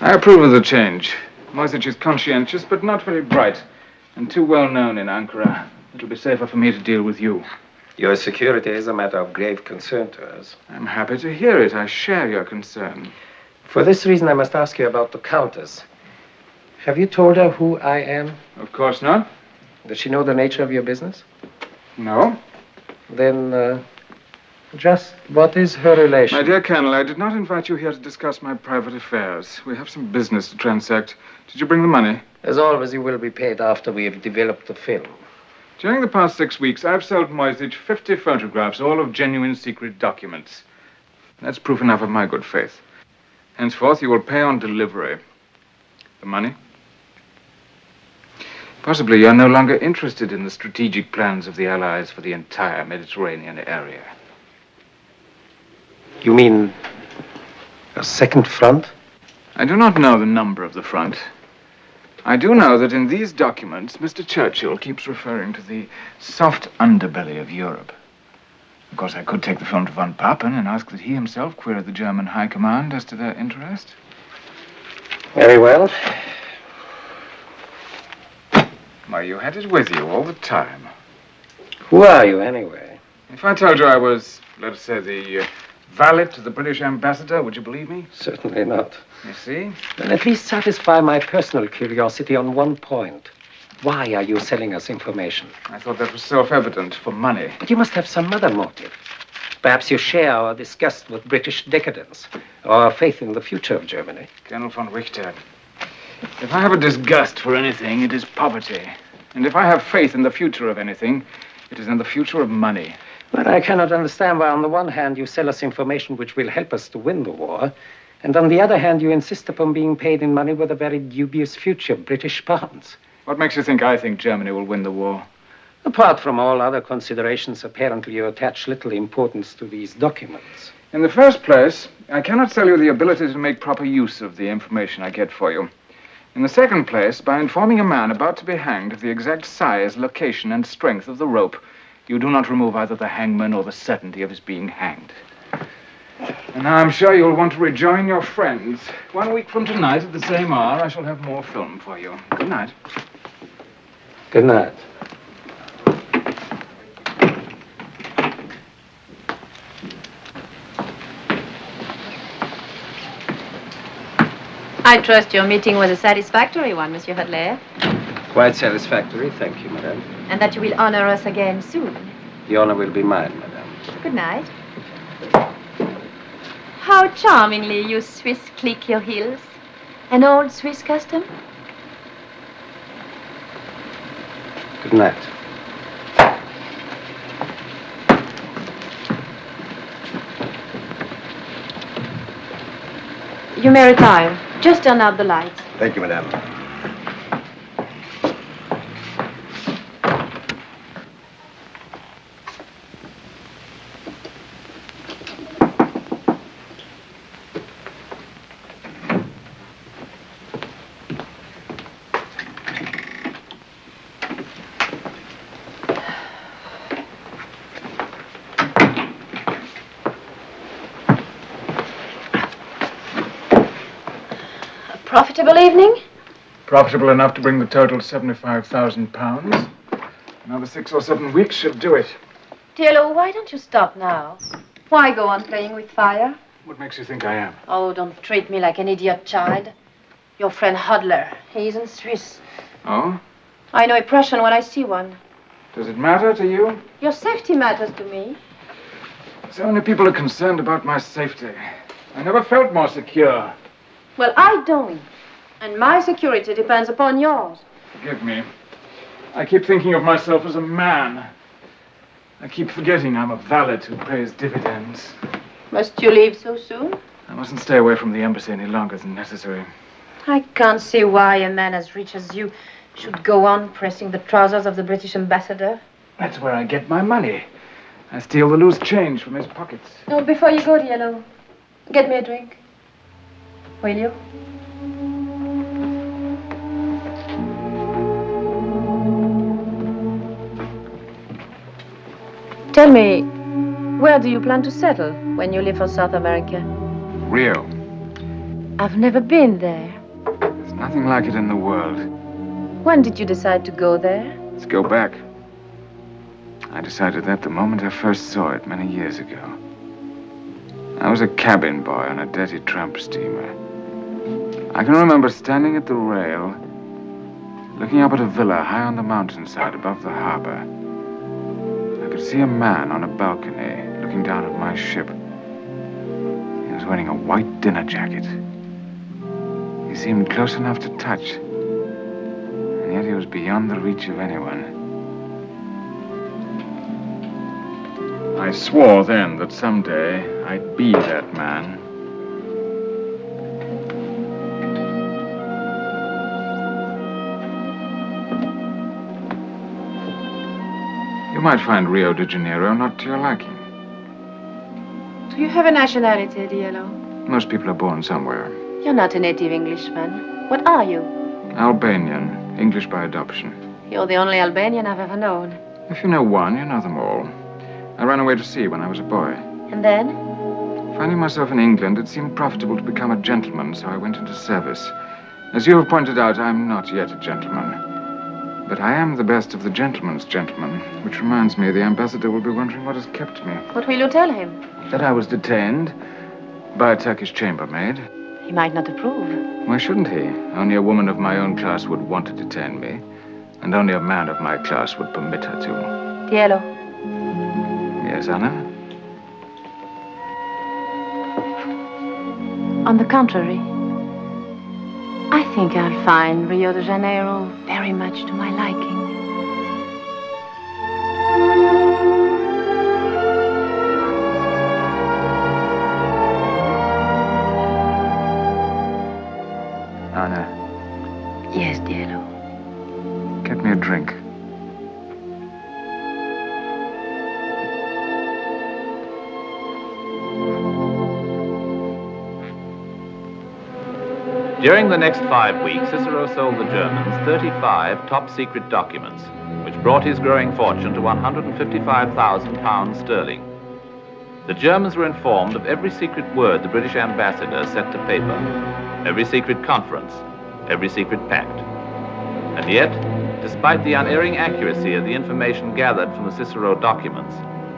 I approve of the change. Moisich is conscientious, but not very bright, and too well known in Ankara. It'll be safer for me to deal with you. Your security is a matter of grave concern to us. I'm happy to hear it. I share your concern. For this reason, I must ask you about the Countess. Have you told her who I am? Of course not. Does she know the nature of your business? No. Then, just what is her relation? My dear Colonel, I did not invite you here to discuss my private affairs. We have some business to transact. Did you bring the money? As always, you will be paid after we have developed the film. During the past 6 weeks, I've sold Moisich 50 photographs, all of genuine secret documents. That's proof enough of my good faith. Henceforth, you will pay on delivery. The money? Possibly you're no longer interested in the strategic plans of the Allies for the entire Mediterranean area. You mean a second front? I do not know the number of the front. I do know that in these documents, Mr. Churchill keeps referring to the soft underbelly of Europe. Of course, I could take the film to von Papen and ask that he himself query the German High Command as to their interest. Very well. Why, you had it with you all the time. Who are you, anyway? If I told you I was, let us say, the valet to the British ambassador, would you believe me? Certainly not. You see? Then at least satisfy my personal curiosity on one point. Why are you selling us information? I thought that was self-evident, for money. But you must have some other motive. Perhaps you share our disgust with British decadence, or our faith in the future of Germany. Colonel von Richter, if I have a disgust for anything, it is poverty. And if I have faith in the future of anything, it is in the future of money. But I cannot understand why, on the one hand, you sell us information which will help us to win the war, and on the other hand, you insist upon being paid in money with a very dubious future, British pounds. What makes you think I think Germany will win the war? Apart from all other considerations, apparently you attach little importance to these documents. In the first place, I cannot sell you the ability to make proper use of the information I get for you. In the second place, by informing a man about to be hanged of the exact size, location, and strength of the rope, you do not remove either the hangman or the certainty of his being hanged. And now I'm sure you'll want to rejoin your friends. 1 week from tonight at the same hour, I shall have more film for you. Good night. Good night. I trust your meeting was a satisfactory one, Monsieur Hadley. Quite satisfactory, thank you, madame. And that you will honor us again soon. The honor will be mine, madame. Good night. How charmingly you Swiss click your heels. An old Swiss custom? Good night. You may retire. Just turn out the lights. Thank you, madame. Profitable evening? Profitable enough to bring the total to £75,000. Another 6 or 7 weeks should do it. Dear Lou, why don't you stop now? Why go on playing with fire? What makes you think I am? Oh, don't treat me like an idiot child. Your friend Hodler, he isn't Swiss. Oh? I know a Prussian when I see one. Does it matter to you? Your safety matters to me. So many people are concerned about my safety. I never felt more secure. Well, I don't. And my security depends upon yours. Forgive me. I keep thinking of myself as a man. I keep forgetting I'm a valet who pays dividends. Must you leave so soon? I mustn't stay away from the embassy any longer than necessary. I can't see why a man as rich as you should go on pressing the trousers of the British ambassador. That's where I get my money. I steal the loose change from his pockets. Oh, before you go, dear Lou, get me a drink. Will you? Tell me, where do you plan to settle when you leave for South America? Rio. I've never been there. There's nothing like it in the world. When did you decide to go there? Let's go back. I decided that the moment I first saw it many years ago. I was a cabin boy on a dirty tramp steamer. I can remember standing at the rail, looking up at a villa high on the mountainside above the harbor. I could see a man on a balcony looking down at my ship. He was wearing a white dinner jacket. He seemed close enough to touch, and yet he was beyond the reach of anyone. I swore then that someday I'd be that man. You might find Rio de Janeiro not to your liking. Do you have a nationality, Diallo? Most people are born somewhere. You're not a native Englishman. What are you? Albanian, English by adoption. You're the only Albanian I've ever known. If you know one, you know them all. I ran away to sea when I was a boy. And then? Finding myself in England, it seemed profitable to become a gentleman, so I went into service. As you have pointed out, I'm not yet a gentleman. But I am the best of the gentleman's gentlemen, which reminds me the ambassador will be wondering what has kept me. What will you tell him? That I was detained by a Turkish chambermaid. He might not approve. Why shouldn't he? Only a woman of my own class would want to detain me, and only a man of my class would permit her to. Diallo. Yes, Anna? On the contrary, I think I'll find Rio de Janeiro very much to my liking. Anna. Yes, Diallo. Get me a drink. During the next 5 weeks, Cicero sold the Germans 35 top-secret documents, which brought his growing fortune to £155,000 sterling. The Germans were informed of every secret word the British ambassador set to paper, every secret conference, every secret pact. And yet, despite the unerring accuracy of the information gathered from the Cicero documents,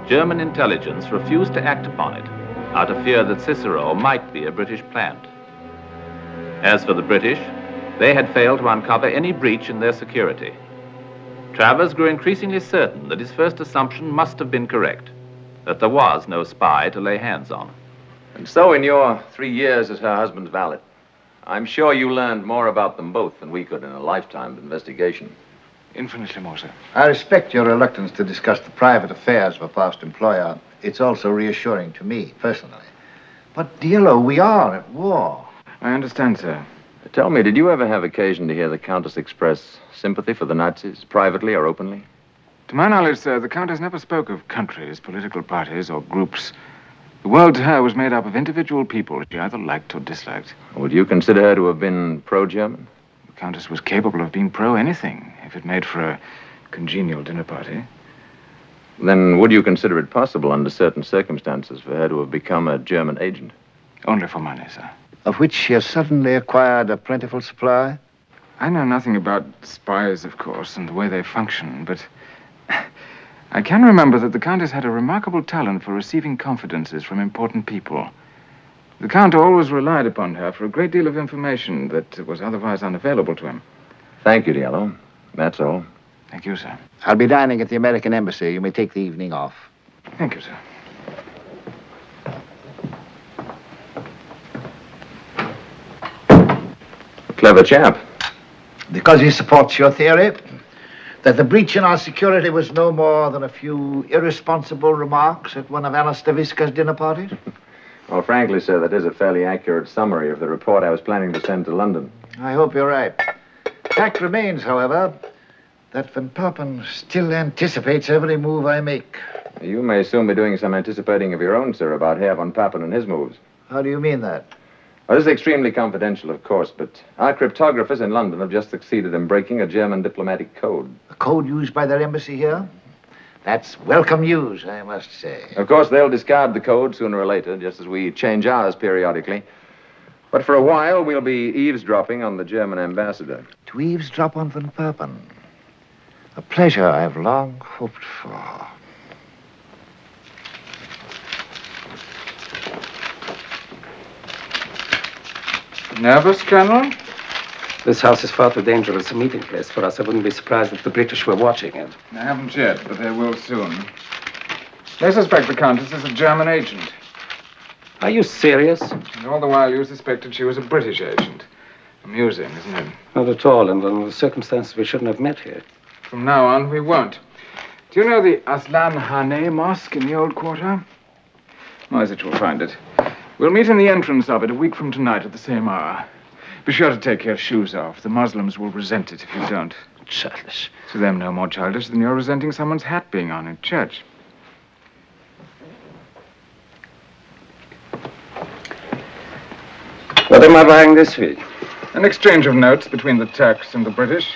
German intelligence refused to act upon it, out of fear that Cicero might be a British plant. As for the British, they had failed to uncover any breach in their security. Travers grew increasingly certain that his first assumption must have been correct, that there was no spy to lay hands on. And so in your 3 years as her husband's valet, I'm sure you learned more about them both than we could in a lifetime of investigation. Infinitely more, sir. I respect your reluctance to discuss the private affairs of a past employer. It's also reassuring to me, personally. But, Diallo, we are at war. I understand, sir. Tell me, did you ever have occasion to hear the Countess express sympathy for the Nazis, privately or openly? To my knowledge, sir, the Countess never spoke of countries, political parties, or groups. The world to her was made up of individual people she either liked or disliked. Would you consider her to have been pro-German? The Countess was capable of being pro-anything, if it made for a congenial dinner party. Then would you consider it possible, under certain circumstances, for her to have become a German agent? Only for money, sir. Of which she has suddenly acquired a plentiful supply? I know nothing about spies, of course, and the way they function, but I can remember that the Countess had a remarkable talent for receiving confidences from important people. The Count always relied upon her for a great deal of information that was otherwise unavailable to him. Thank you, Diallo. That's all. Thank you, sir. I'll be dining at the American Embassy. You may take the evening off. Thank you, sir. Clever chap. Because he supports your theory that the breach in our security was no more than a few irresponsible remarks at one of Anna Stavisca's dinner parties? Well, frankly, sir, that is a fairly accurate summary of the report I was planning to send to London. I hope you're right. Fact remains, however, that Van Papen still anticipates every move I make. You may soon be doing some anticipating of your own, sir, about Herr Van Papen and his moves. How do you mean that? Well, this is extremely confidential, of course, but our cryptographers in London have just succeeded in breaking a German diplomatic code. A code used by their embassy here? That's welcome news, I must say. Of course, they'll discard the code sooner or later, just as we change ours periodically. But for a while, we'll be eavesdropping on the German ambassador. To eavesdrop on Van Papen. A pleasure I've long hoped for. Nervous, Colonel? This house is far too dangerous a meeting place for us. I wouldn't be surprised if the British were watching it. I haven't yet, but they will soon. They suspect the Countess is a German agent. Are you serious? And all the while you suspected she was a British agent. Amusing, isn't it? Not at all, and under the circumstances we shouldn't have met here. From now on, we won't. Do you know the Aslan Hane Mosque in the old quarter? Moisich will find it. We'll meet in the entrance of it a week from tonight at the same hour. Be sure to take your shoes off. The Muslims will resent it if you don't. Childish. To them, no more childish than you're resenting someone's hat being on in church. What am I buying this week? An exchange of notes between the Turks and the British.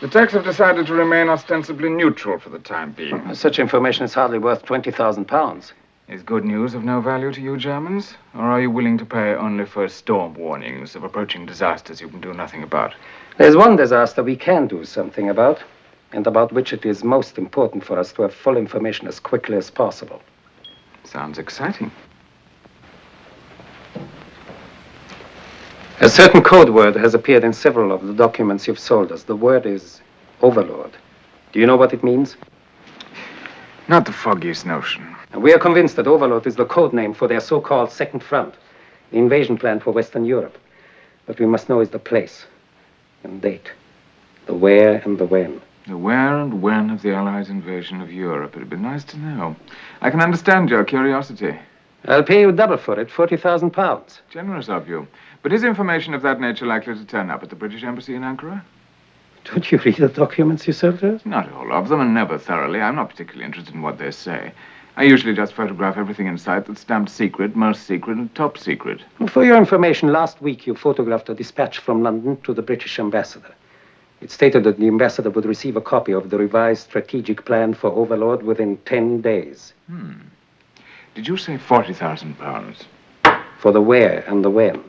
The Turks have decided to remain ostensibly neutral for the time being. Such information is hardly worth £20,000. Is good news of no value to you Germans? Or are you willing to pay only for storm warnings of approaching disasters you can do nothing about? There's one disaster we can do something about, and about which it is most important for us to have full information as quickly as possible. Sounds exciting. A certain code word has appeared in several of the documents you've sold us. The word is overlord. Do you know what it means? Not the foggiest notion. And we are convinced that overlord is the code name for their so-called second front, the invasion plan for Western Europe. What we must know is the place and date, the where and the when. The where and when of the Allies' invasion of Europe. It'd be nice to know. I can understand your curiosity. I'll pay you double for it, £40,000. Generous of you. But is information of that nature likely to turn up at the British Embassy in Ankara? Don't you read the documents you sold to us? Not all of them, and never thoroughly. I'm not particularly interested in what they say. I usually just photograph everything in sight that's stamped secret, most secret, and top secret. For your information, last week you photographed a dispatch from London to the British ambassador. It stated that the ambassador would receive a copy of the revised strategic plan for Overlord within 10 days. Did you say £40,000? For the where and the when.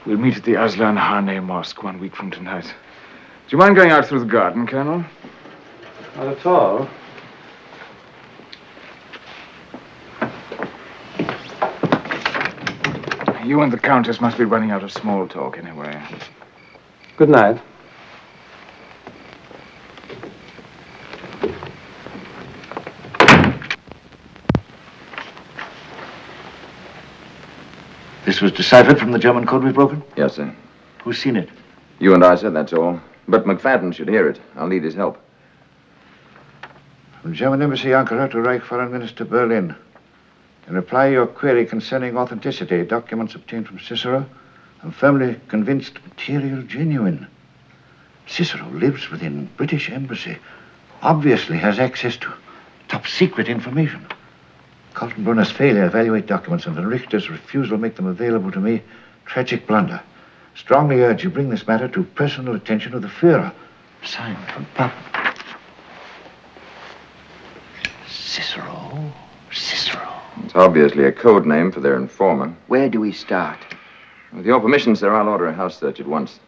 We'll meet at the Aslan Hane Mosque 1 week from tonight. Do you mind going out through the garden, Colonel? Not at all. You and the Countess must be running out of small talk anyway. Good night. This was deciphered from the German code we've broken? Yes, sir. Who's seen it? You and I, sir, that's all. But McFadden should hear it. I'll need his help. From German Embassy, Ankara, to Reich Foreign Minister, Berlin. In reply to your query concerning authenticity, documents obtained from Cicero, I'm firmly convinced material genuine. Cicero lives within British Embassy, obviously has access to top secret information. Kaltenbrunner's failure to evaluate documents and Von Richter's refusal to make them available to me, tragic blunder. Strongly urge you bring this matter to personal attention of the Führer. Signed from Papen. Cicero. It's obviously a code name for their informer. Where do we start? With your permission, sir, I'll order a house search at once.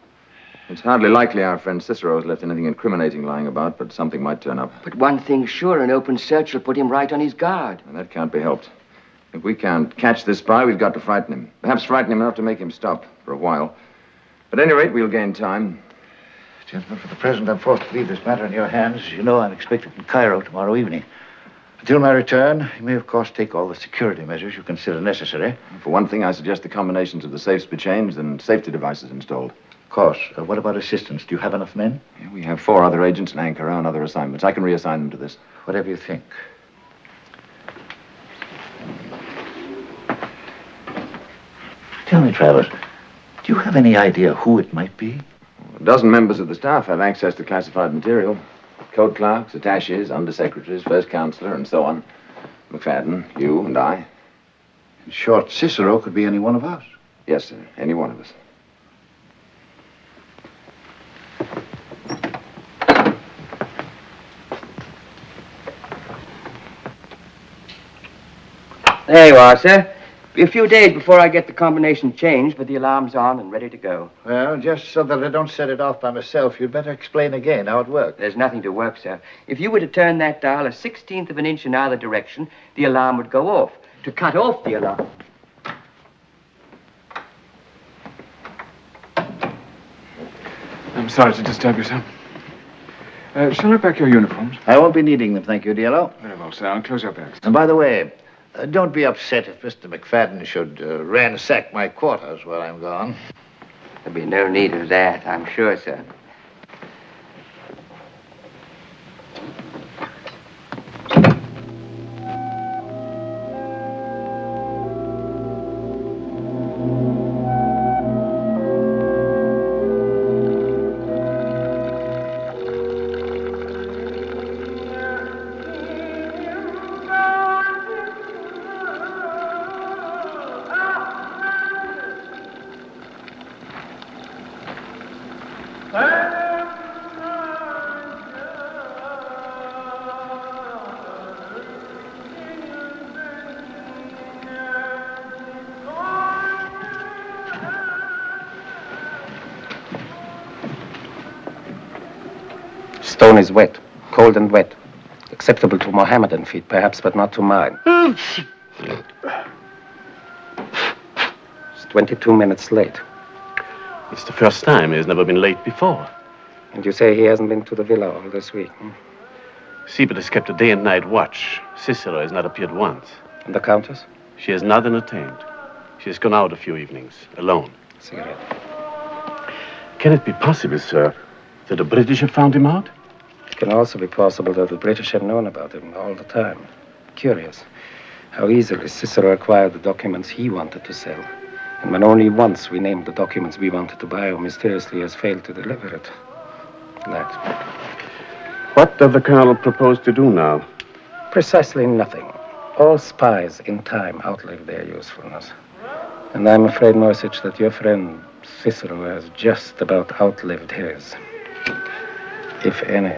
It's hardly likely our friend Cicero has left anything incriminating lying about, but something might turn up. But one thing's sure, an open search will put him right on his guard. And that can't be helped. If we can't catch this spy, we've got to frighten him. Perhaps frighten him enough to make him stop for a while. At any rate, we'll gain time. Gentlemen, for the present, I'm forced to leave this matter in your hands. As you know, I'm expected in Cairo tomorrow evening. Until my return, you may, of course, take all the security measures you consider necessary. For one thing, I suggest the combinations of the safes be changed and safety devices installed. Of course. What about assistance? Do you have enough men? Yeah, we have 4 other agents in Ankara on other assignments. I can reassign them to this. Whatever you think. Tell me, Travers, do you have any idea who it might be? A dozen members of the staff have access to classified material. Code clerks, attaches, undersecretaries, first counselor, and so on. McFadden, you, and I. In short, Cicero could be any one of us. Yes, sir. Any one of us. There you are, sir. Be a few days before I get the combination changed, but the alarm's on and ready to go. Well, just so that I don't set it off by myself, you'd better explain again how it works. There's nothing to work, sir. If you were to turn that dial a 16th of an inch in either direction, the alarm would go off. To cut off the alarm... I'm sorry to disturb you, sir. Shall I pack your uniforms? I won't be needing them, thank you, Diallo. Very well, sir. I'll close your bags. And by the way, don't be upset if Mr. McFadden should ransack my quarters while I'm gone. There'll be no need of that, I'm sure, sir. Stone is wet, cold and wet. Acceptable to Mohammedan feet, perhaps, but not to mine. It's 22 minutes late. It's the first time he has never been late before. And you say he hasn't been to the villa all this week, Siebert has kept a day and night watch. Cicero has not appeared once. And the Countess? She has not entertained. She has gone out a few evenings, alone. Cigarette. Can it be possible, sir, that the British have found him out? It can also be possible that the British have known about him all the time. Curious how easily Cicero acquired the documents he wanted to sell. And when only once we named the documents we wanted to buy, or mysteriously has failed to deliver it. That. What does the Colonel propose to do now? Precisely nothing. All spies in time outlive their usefulness. And I'm afraid, Norsich, that your friend Cicero has just about outlived his. If any.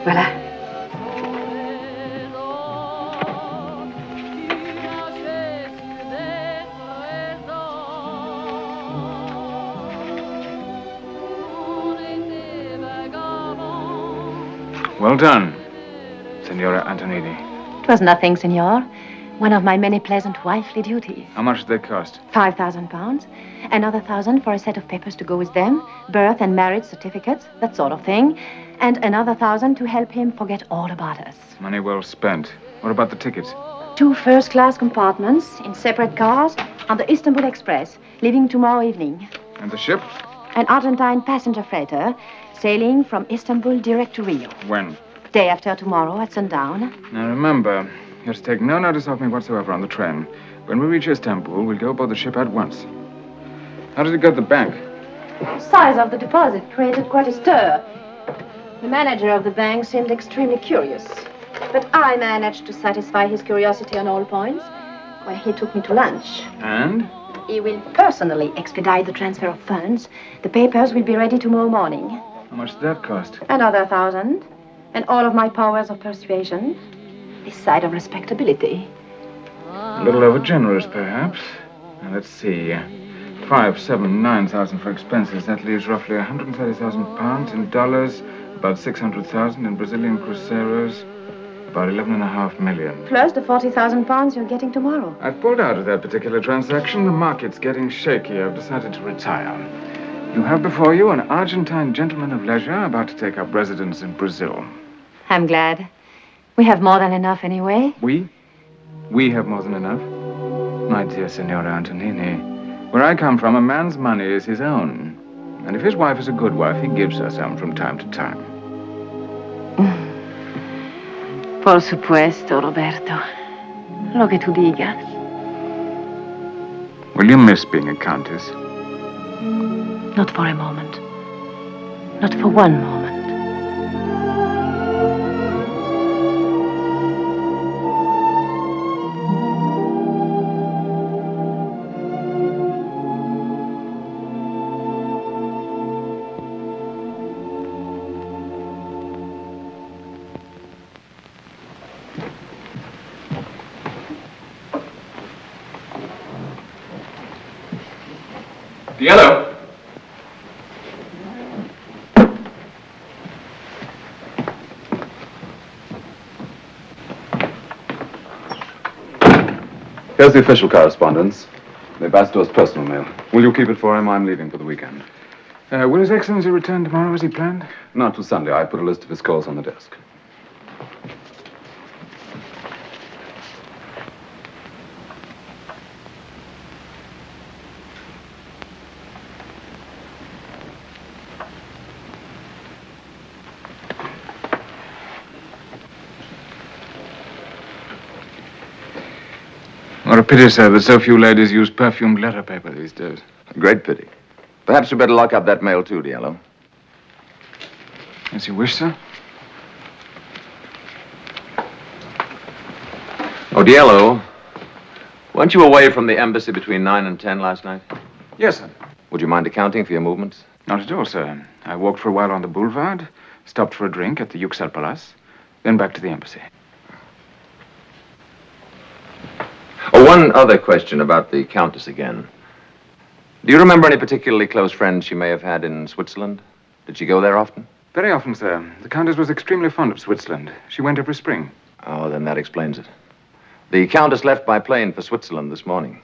Voilà. Well done, Signora Antonini. It was nothing, senor. One of my many pleasant wifely duties. How much did they cost? £5,000. Another 1,000 for a set of papers to go with them. Birth and marriage certificates, that sort of thing. And another 1,000 to help him forget all about us. Money well spent. What about the tickets? 2 first-class compartments in separate cars on the Istanbul Express, leaving tomorrow evening. And the ship? An Argentine passenger freighter sailing from Istanbul direct to Rio. When? Day after tomorrow at sundown. Now remember, you have to take no notice of me whatsoever on the train. When we reach Istanbul, we'll go aboard the ship at once. How did it go to the bank? The size of the deposit created quite a stir. The manager of the bank seemed extremely curious. But I managed to satisfy his curiosity on all points when he took me to lunch. And? He will personally expedite the transfer of funds. The papers will be ready tomorrow morning. How much did that cost? Another 1,000. And all of my powers of persuasion. This side of respectability. A little over generous, perhaps. Now, let's see. 5, 7, 9,000 for expenses. That leaves roughly 130,000 pounds in dollars, about 600,000 in Brazilian cruceros, about 11.5 million. Plus the 40,000 pounds you're getting tomorrow. I've pulled out of that particular transaction. The market's getting shaky. I've decided to retire. You have before you an Argentine gentleman of leisure about to take up residence in Brazil. I'm glad. We have more than enough anyway. We? We have more than enough? My dear Signora Antonini, where I come from, a man's money is his own. And if his wife is a good wife, he gives her some from time to time. Por supuesto, Roberto. Lo que tú digas. Will you miss being a countess? Not for a moment. Not for one moment. Yellow. Here's the official correspondence. The ambassador's personal mail. Will you keep it for him? I'm leaving for the weekend. Will His Excellency return tomorrow as he planned? Not till Sunday. I put a list of his calls on the desk. What a pity, sir, that so few ladies use perfumed letter paper these days. A great pity. Perhaps we better lock up that mail too, Diallo. As you wish, sir. Oh, Diallo, weren't you away from the embassy between 9 and 10 last night? Yes, sir. Would you mind accounting for your movements? Not at all, sir. I walked for a while on the boulevard, stopped for a drink at the Yuksel Palace, then back to the embassy. Oh, one other question about the Countess again. Do you remember any particularly close friends she may have had in Switzerland? Did she go there often? Very often, sir. The Countess was extremely fond of Switzerland. She went every spring. Oh, then that explains it. The Countess left by plane for Switzerland this morning.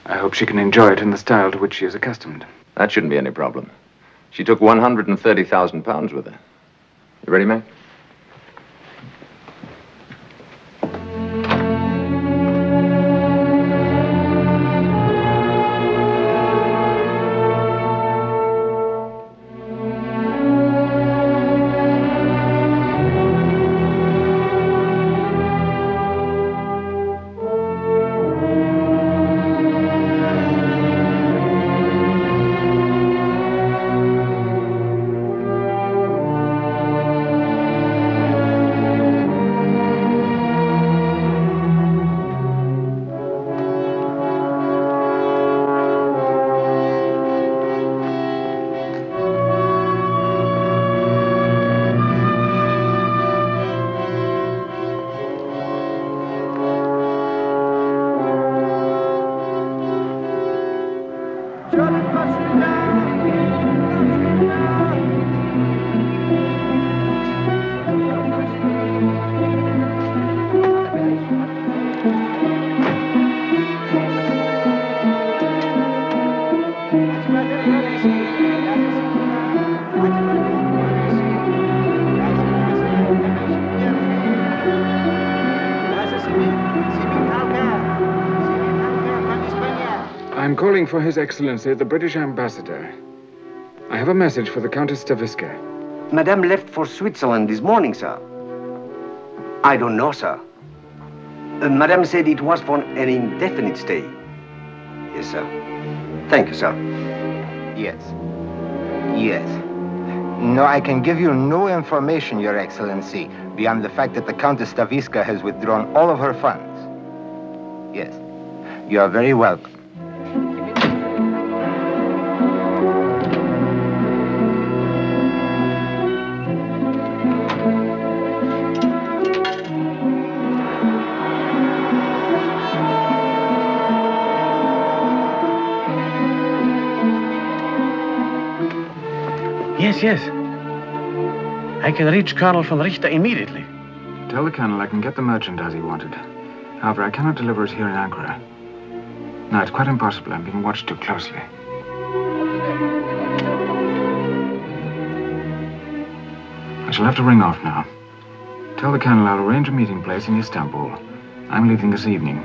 I hope she can enjoy it in the style to which she is accustomed. That shouldn't be any problem. She took 130,000 pounds with her. You ready, Mac? I'm calling for His Excellency, the British Ambassador. I have a message for the Countess Stavisca. Madame left for Switzerland this morning, sir. I don't know, sir. Madame said it was for an indefinite stay. Yes, sir. Thank you, sir. Yes. Yes. No, I can give you no information, Your Excellency, beyond the fact that the Countess Stavisca has withdrawn all of her funds. Yes. You are very welcome. Yes. I can reach Colonel von Richter immediately. Tell the Colonel I can get the merchandise he wanted. However, I cannot deliver it here in Ancara. No, it's quite impossible. I'm being watched too closely. I shall have to ring off now. Tell the Colonel I'll arrange a meeting place in Istanbul. I'm leaving this evening.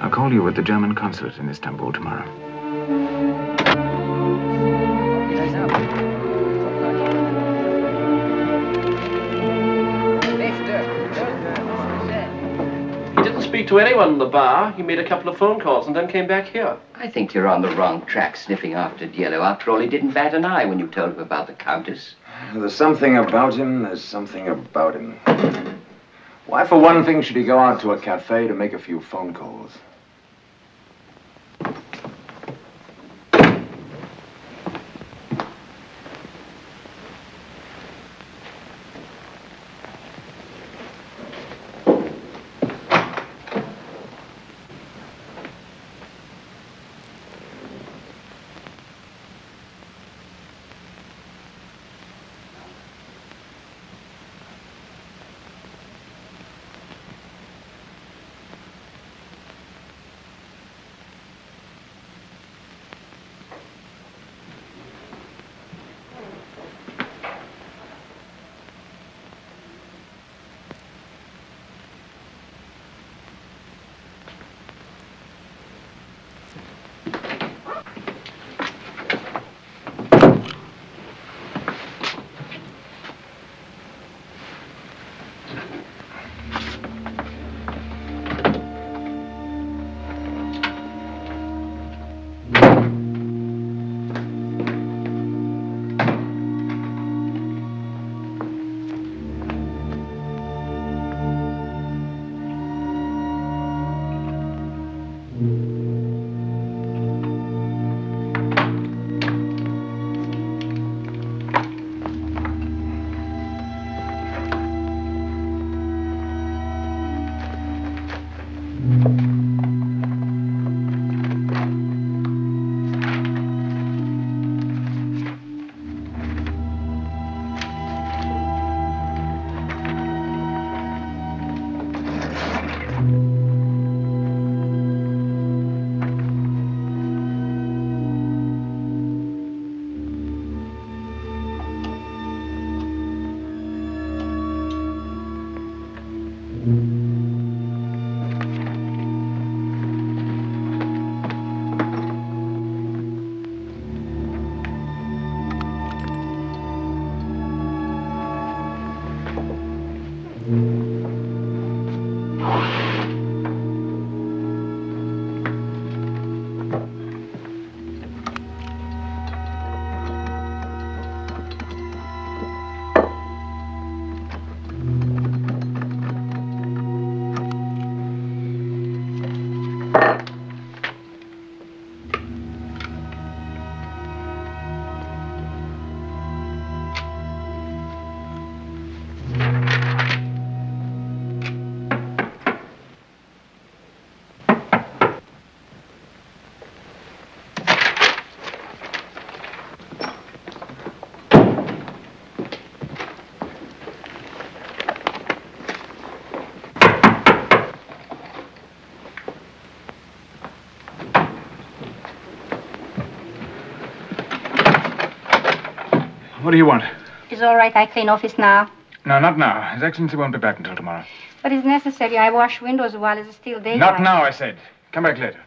I'll call you at the German consulate in Istanbul tomorrow. Speak to anyone in the bar. He made a couple of phone calls and then came back here. I think you're on the wrong track sniffing after Diallo. After all, he didn't bat an eye when you told him about the Countess. There's something about him. There's something about him. Why, for one thing, should he go out to a cafe to make a few phone calls? do you want? It's all right, I clean office now. No, not now. His Excellency won't be back until tomorrow. But it's necessary. I wash windows while it's still daylight. Not now, I said. Come back later.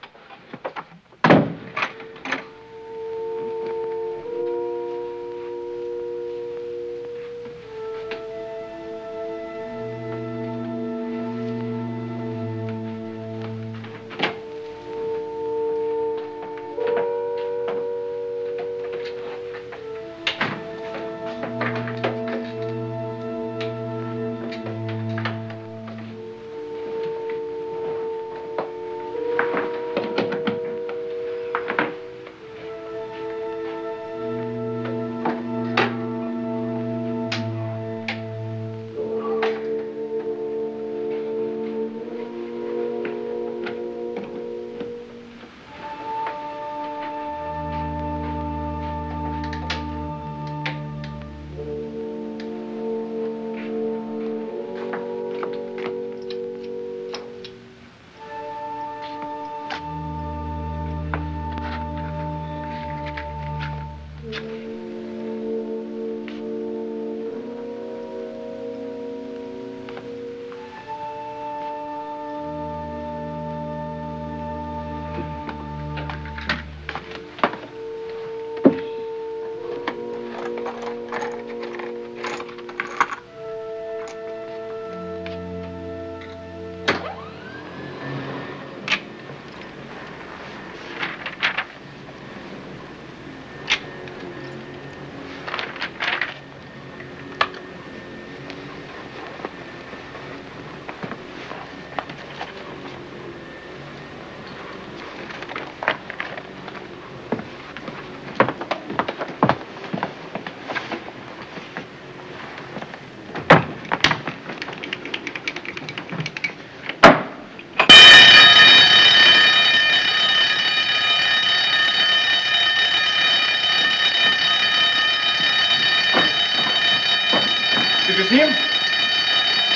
See him?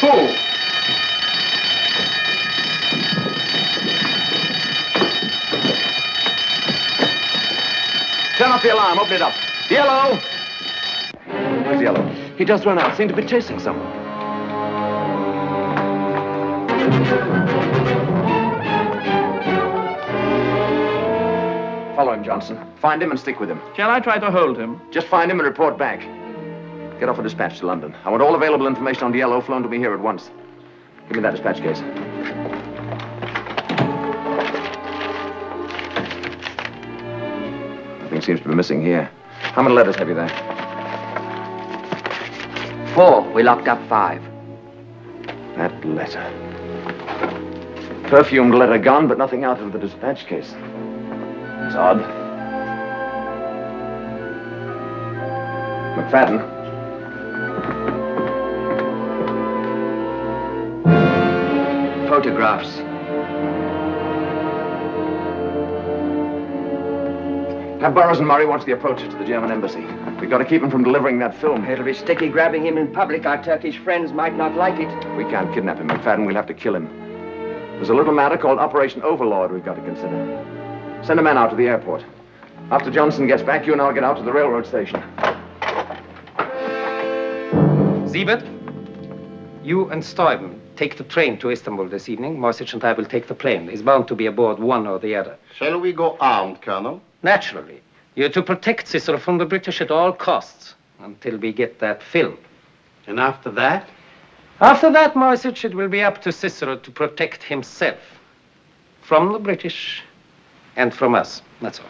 Who? Turn off the alarm. Open it up. Yellow! Where's Yellow? He just ran out. Seemed to be chasing someone. Follow him, Johnson. Find him and stick with him. Shall I try to hold him? Just find him and report back. Get off a dispatch to London. I want all available information on Yellow flown to me here at once. Give me that dispatch case. Nothing seems to be missing here. How many letters have you there? 4. We locked up 5. That letter. Perfumed letter gone, but nothing out of the dispatch case. It's odd. McFadden. Photographs. Have Burroughs and Murray watch the approach to the German embassy. We've got to keep him from delivering that film. It'll be sticky grabbing him in public. Our Turkish friends might not like it. We can't kidnap him, McFadden. We'll have to kill him. There's a little matter called Operation Overlord we've got to consider. Send a man out to the airport. After Johnson gets back, you and I'll get out to the railroad station. Siebert, you and Stuyven take the train to Istanbul this evening. Moisich and I will take the plane. He's bound to be aboard one or the other. Shall we go armed, Colonel? Naturally. You're to protect Cicero from the British at all costs until we get that film. And after that? After that, Moisich, it will be up to Cicero to protect himself from the British and from us. That's all.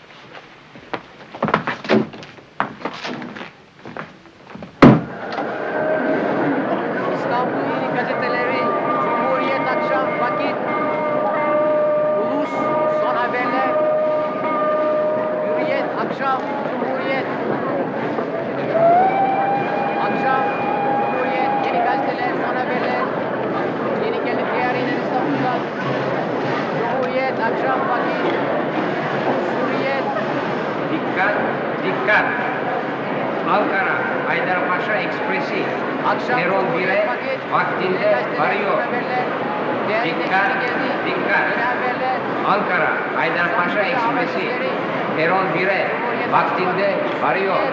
Dikkat! Ankara, Haydarpaşa Ekspresi. Peron 1'e vaktinde varıyor. Dikkat! Ankara, Haydarpaşa Ekspresi. Peron 1'e vaktinde varıyor.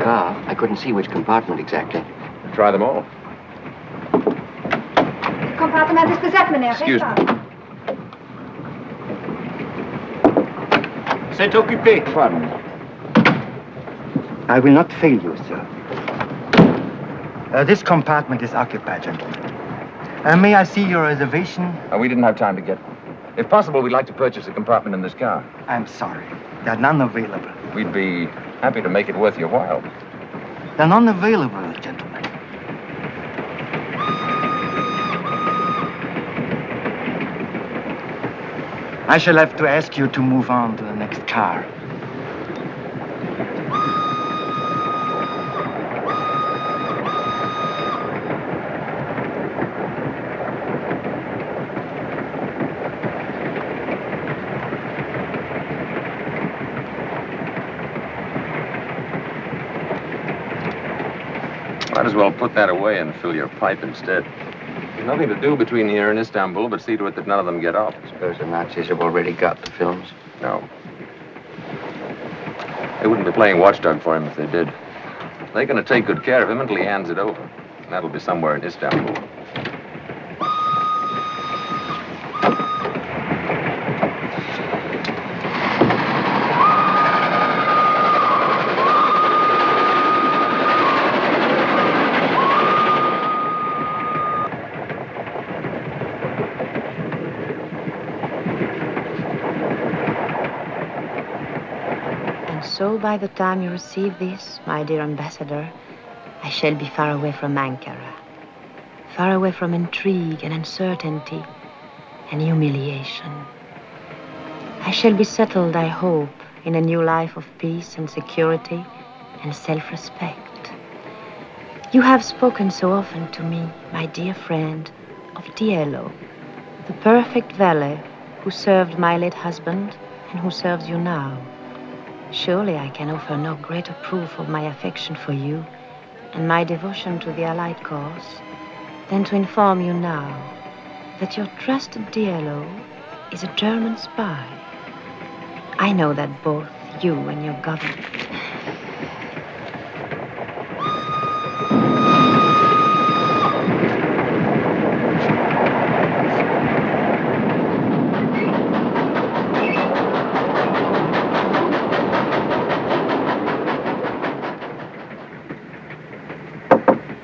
car. I couldn't see which compartment exactly. Try them all. Compartiment is beset, meneer. Excuse me. C'est occupé. Pardon. I will not fail you, sir. This compartment is occupied, gentlemen. May I see your reservation? We didn't have time to get one. If possible, we'd like to purchase a compartment in this car. I'm sorry. There are none available. We'd be happy to make it worth your while. There are none available, gentlemen. I shall have to ask you to move on to the next car. Might as well put that away and fill your pipe instead. There's nothing to do between here and Istanbul but see to it that none of them get off. I suppose the Nazis have already got the films. No. They wouldn't be playing watchdog for him if they did. They're going to take good care of him until he hands it over. And that'll be somewhere in Istanbul. So by the time you receive this, my dear ambassador, I shall be far away from Ankara, far away from intrigue and uncertainty and humiliation. I shall be settled, I hope, in a new life of peace and security and self-respect. You have spoken so often to me, my dear friend, of Diello, the perfect valet who served my late husband and who serves you now. Surely I can offer no greater proof of my affection for you and my devotion to the Allied cause than to inform you now that your trusted Diello is a German spy. I know that both you and your government.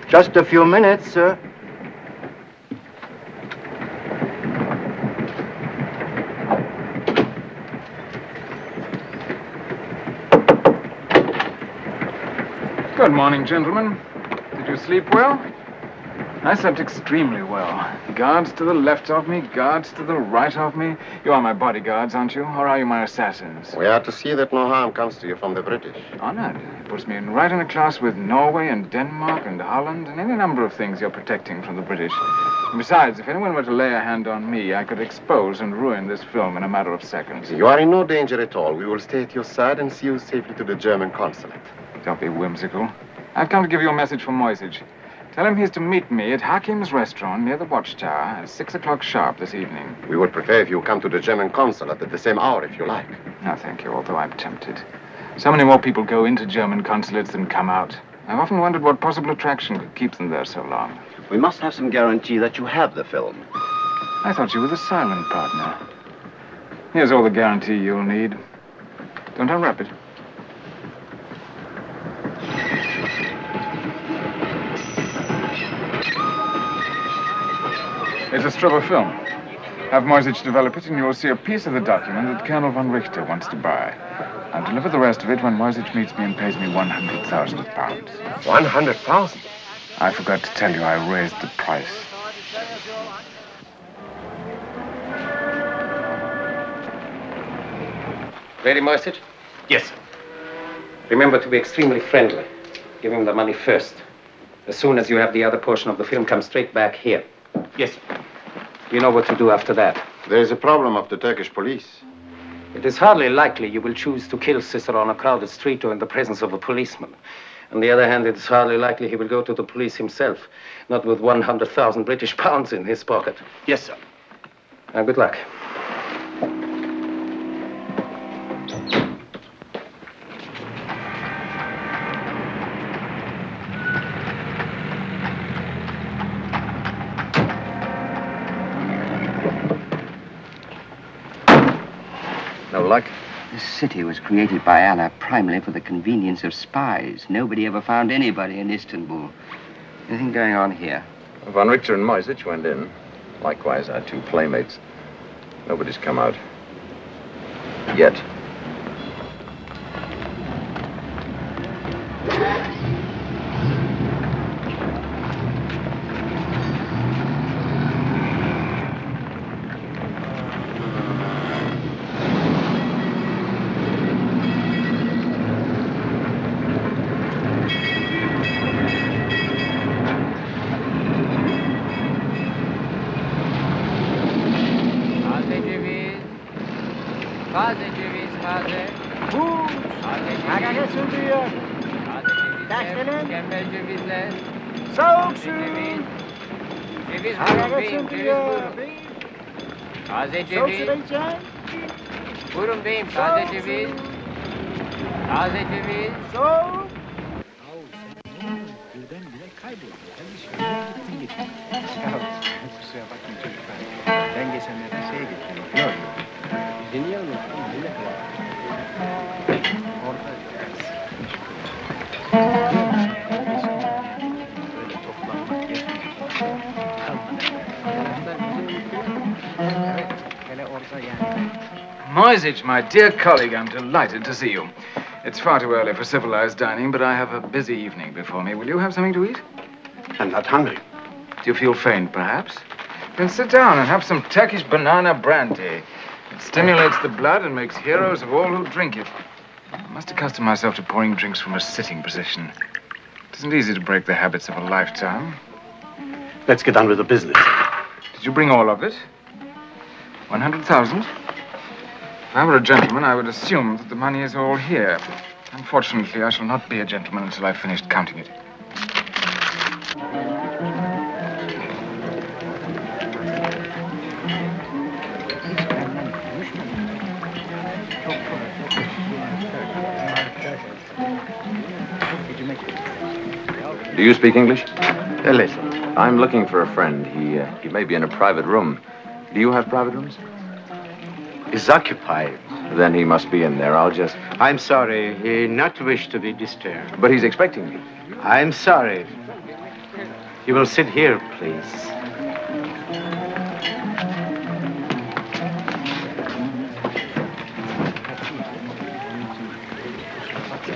Just a few minutes, sir. Good morning, gentlemen. Did you sleep well? I slept extremely well. Guards to the left of me, guards to the right of me. You are my bodyguards, aren't you? Or are you my assassins? We are to see that no harm comes to you from the British. Honored. It puts me right in a class with Norway and Denmark and Holland and any number of things you're protecting from the British. And besides, if anyone were to lay a hand on me, I could expose and ruin this film in a matter of seconds. You are in no danger at all. We will stay at your side and see you safely to the German consulate. Don't be whimsical. I've come to give you a message from Moisage. Tell him he's to meet me at Hakim's restaurant near the Watchtower at 6 o'clock sharp this evening. We would prefer if you come to the German consulate at the same hour if you like. No, thank you, although I'm tempted. So many more people go into German consulates than come out. I've often wondered what possible attraction could keep them there so long. We must have some guarantee that you have the film. I thought you were the silent partner. Here's all the guarantee you'll need. Don't unwrap it. It's a strip of film. Have Moisich develop it, and you will see a piece of the document that Colonel von Richter wants to buy. I'll deliver the rest of it when Moisich meets me and pays me 100,000 pounds. 100,000? I forgot to tell you I raised the price. Ready, Moisich? Yes, sir. Remember to be extremely friendly. Give him the money first. As soon as you have the other portion of the film, come straight back here. Yes, sir. You know what to do after that. There is a problem of the Turkish police. It is hardly likely you will choose to kill Cicero on a crowded street or in the presence of a policeman. On the other hand, it is hardly likely he will go to the police himself, not with 100,000 British pounds in his pocket. Yes, sir. Now, good luck. city was created by Allah primarily for the convenience of spies. Nobody ever found anybody in Istanbul. Anything going on here? Von Richter and Moisich went in. Likewise, our two playmates. Nobody's come out. Yet. Taze ceviz. Buyurun beyim, taze ceviz. Taze ceviz. Soğuk. Birdenbire kayboldu. Kusura bakmayın çocuklar. Ben geçenlerde şeye gittim. Yok. Bizi niye unuttun? Orada böyle toplanmak yetmiyor. Moisich, my dear colleague, I'm delighted to see you. It's far too early for civilized dining, but I have a busy evening before me. Will you have something to eat? I'm not hungry. Do you feel faint, perhaps? Then sit down and have some Turkish banana brandy. It stimulates the blood and makes heroes of all who drink it. I must accustom myself to pouring drinks from a sitting position. It isn't easy to break the habits of a lifetime. Let's get on with the business. Did you bring all of it? 100,000? If I were a gentleman, I would assume that the money is all here. Unfortunately, I shall not be a gentleman until I've finished counting it. Do you speak English? A little. I'm looking for a friend. He may be in a private room. Do you have private rooms? He's occupied. Then he must be in there. I'll just... I'm sorry. He not wish to be disturbed. But he's expecting me. I'm sorry. You will sit here, please.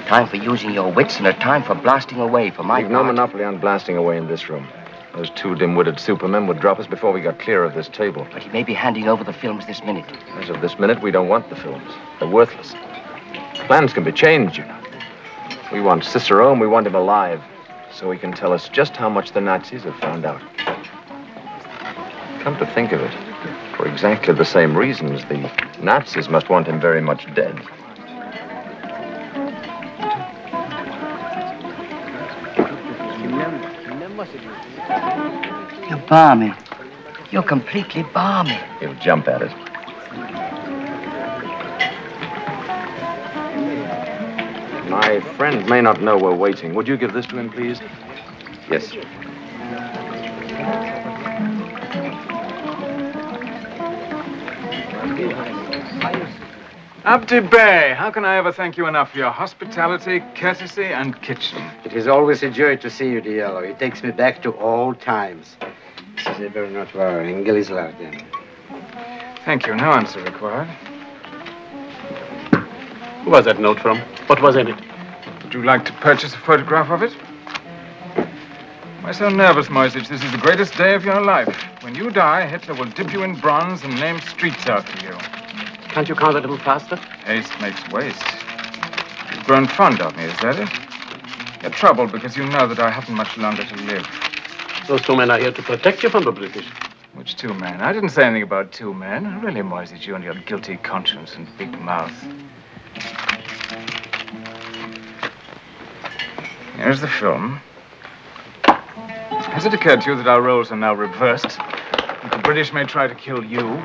Time for using your wits and a time for blasting away for my We've no monopoly on blasting away in this room. Those two dim-witted supermen would drop us before we got clear of this table. But he may be handing over the films this minute. As of this minute, we don't want the films. They're worthless. Plans can be changed, you know. We want Cicero, and we want him alive, so he can tell us just how much the Nazis have found out. Come to think of it, for exactly the same reasons, the Nazis must want him very much dead. You're balmy. You're completely balmy. He'll jump at it. My friend may not know we're waiting. Would you give this to him, please? Yes. Abdi Bey, how can I ever thank you enough for your hospitality, courtesy, and kitchen? It is always a joy to see you, Diallo. It takes me back to old times. Size Bernard var, İngilizlerden. Thank you. No answer required. Who was that note from? What was in it? Would you like to purchase a photograph of it? Why so nervous, Moisich? This is the greatest day of your life. When you die, Hitler will dip you in bronze and name streets after you. Can't you count a little faster? Haste makes waste. You've grown fond of me, is that it? You're troubled because you know that I haven't much longer to live. Those two men are here to protect you from the British. Which two men? I didn't say anything about two men. Really, Moisich, you and your guilty conscience and big mouth. Here's the film. Has it occurred to you that our roles are now reversed? That the British may try to kill you?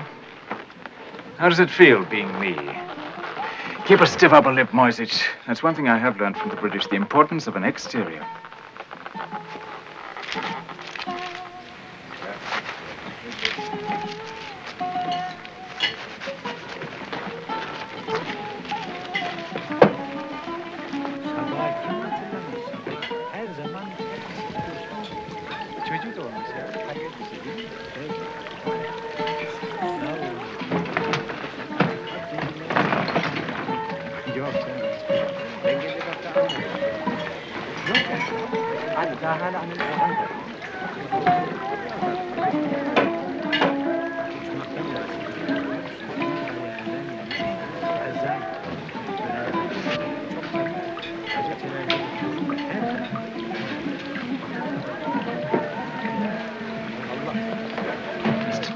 How does it feel being me? Keep a stiff upper lip, Moisich. That's one thing I have learned from the British, the importance of an exterior.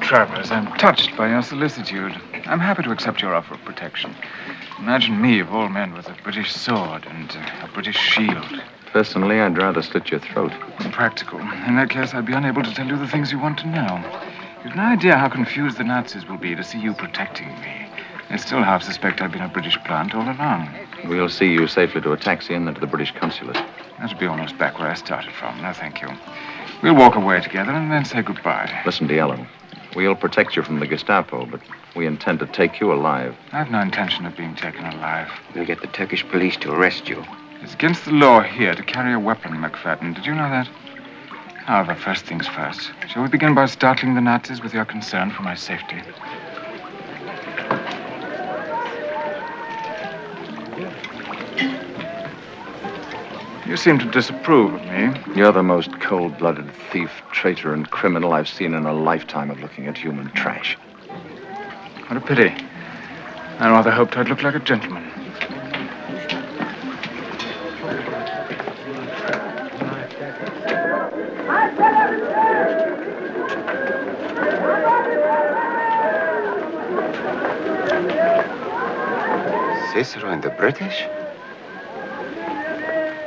Travers, I'm touched by your solicitude. I'm happy to accept your offer of protection. Imagine me, of all men, with a British sword and a British shield. Personally, I'd rather slit your throat. Impractical. In that case, I'd be unable to tell you the things you want to know. You've no idea how confused the Nazis will be to see you protecting me. They still half suspect I've been a British plant all along. We'll see you safely to a taxi and then to the British consulate. That'll be almost back where I started from. No, thank you. We'll walk away together and then say goodbye. Listen, Diallo. We'll protect you from the Gestapo, but we intend to take you alive. I've no intention of being taken alive. We'll get the Turkish police to arrest you. It's against the law here to carry a weapon, McFadden. Did you know that? However, first things first. Shall we begin by startling the Nazis with your concern for my safety? You seem to disapprove of me. You're the most cold-blooded thief, traitor, and criminal I've seen in a lifetime of looking at human trash. What a pity. I rather hoped I'd look like a gentleman. Cicero and the British?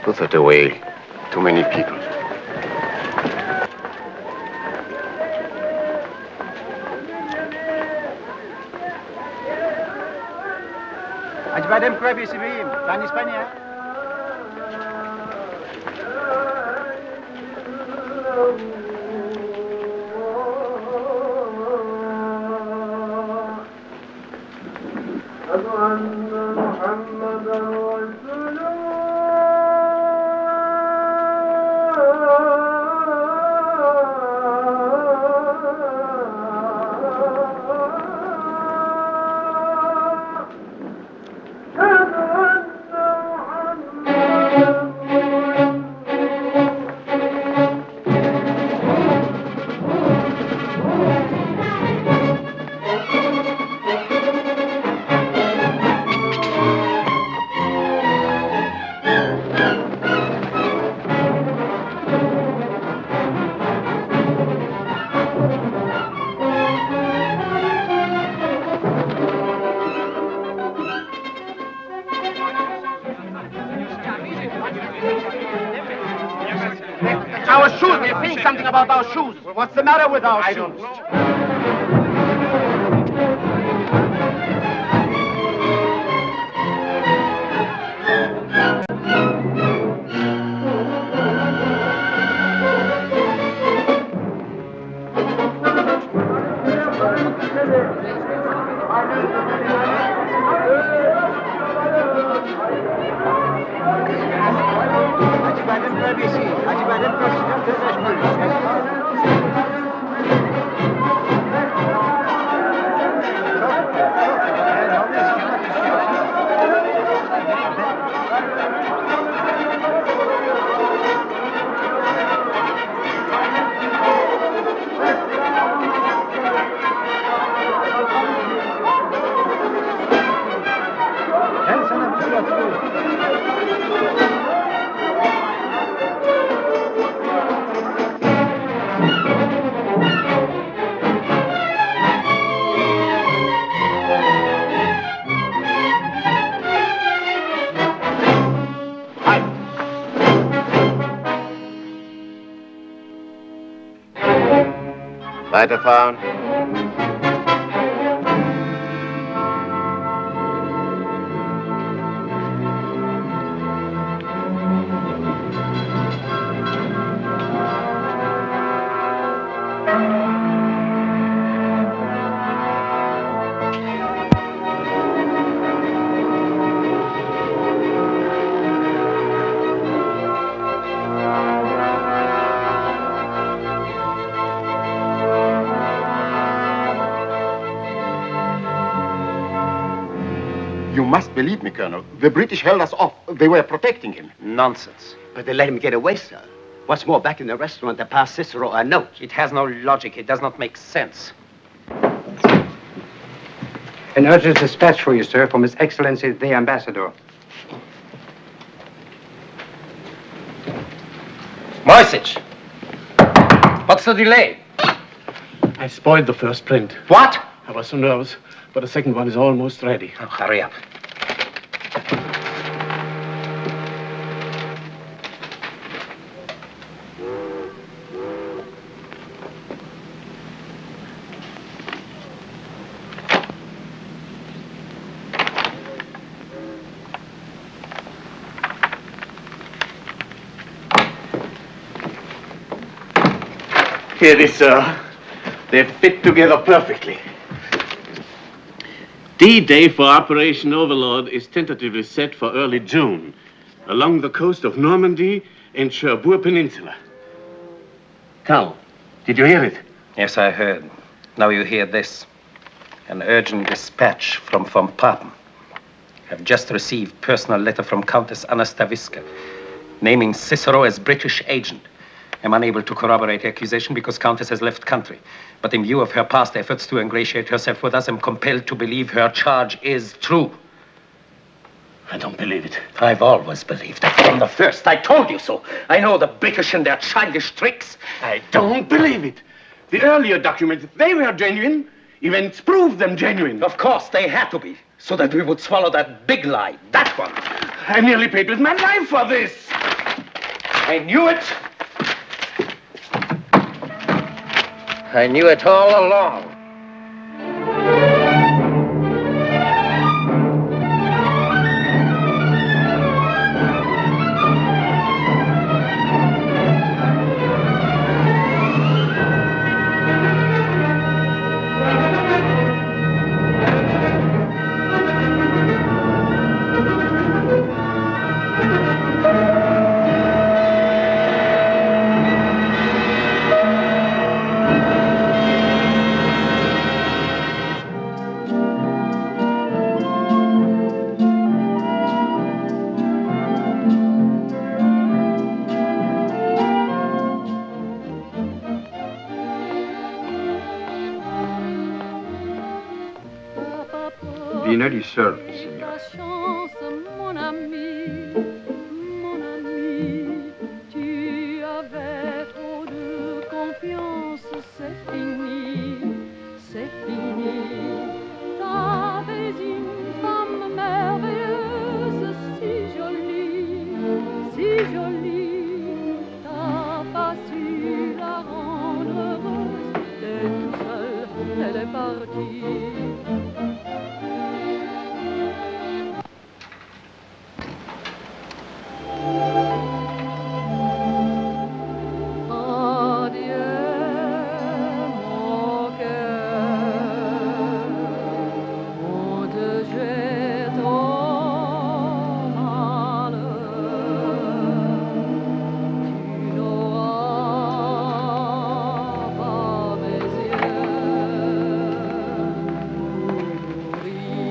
Put that away. Too many people. Ajbadem Krabi Sibim, Tan Hispania. Our shoes, we're saying something about our shoes. What's the matter with our shoes? I don't know. Weiterfahren. must believe me, Colonel. The British held us off. They were protecting him. Nonsense. But they let him get away, sir. What's more, back in the restaurant, they passed Cicero a note. It has no logic. It does not make sense. An urgent dispatch for you, sir, from His Excellency the Ambassador. Moisich! What's the delay? I spoiled the first print. What? I was so nervous, but the second one is almost ready. Oh, hurry up. Here it is, sir. They fit together perfectly. D-Day for Operation Overlord is tentatively set for early June, along the coast of Normandy and Cherbourg Peninsula. Carl, did you hear it? Yes, I heard. Now you hear this. An urgent dispatch from von Papen. I've just received personal letter from Countess Anna Stavisca, naming Cicero as British agent. I'm unable to corroborate the accusation because Countess has left country. But in view of her past efforts to ingratiate herself with us, I'm compelled to believe her charge is true. I don't believe it. I've always believed it from the first. I told you so. I know the British and their childish tricks. I don't believe it. The earlier documents, they were genuine. Events proved them genuine. Of course, they had to be, so that we would swallow that big lie, that one. I nearly paid with my life for this. I knew it. I knew it all along. Dinner is served, Signor. Mon ami, tu avais trop de confiance, c'est fini, c'est fini. T'avais une femme merveilleuse, si jolie, t'as pas su la rendre heureuse, t'es tout seul, elle est partie.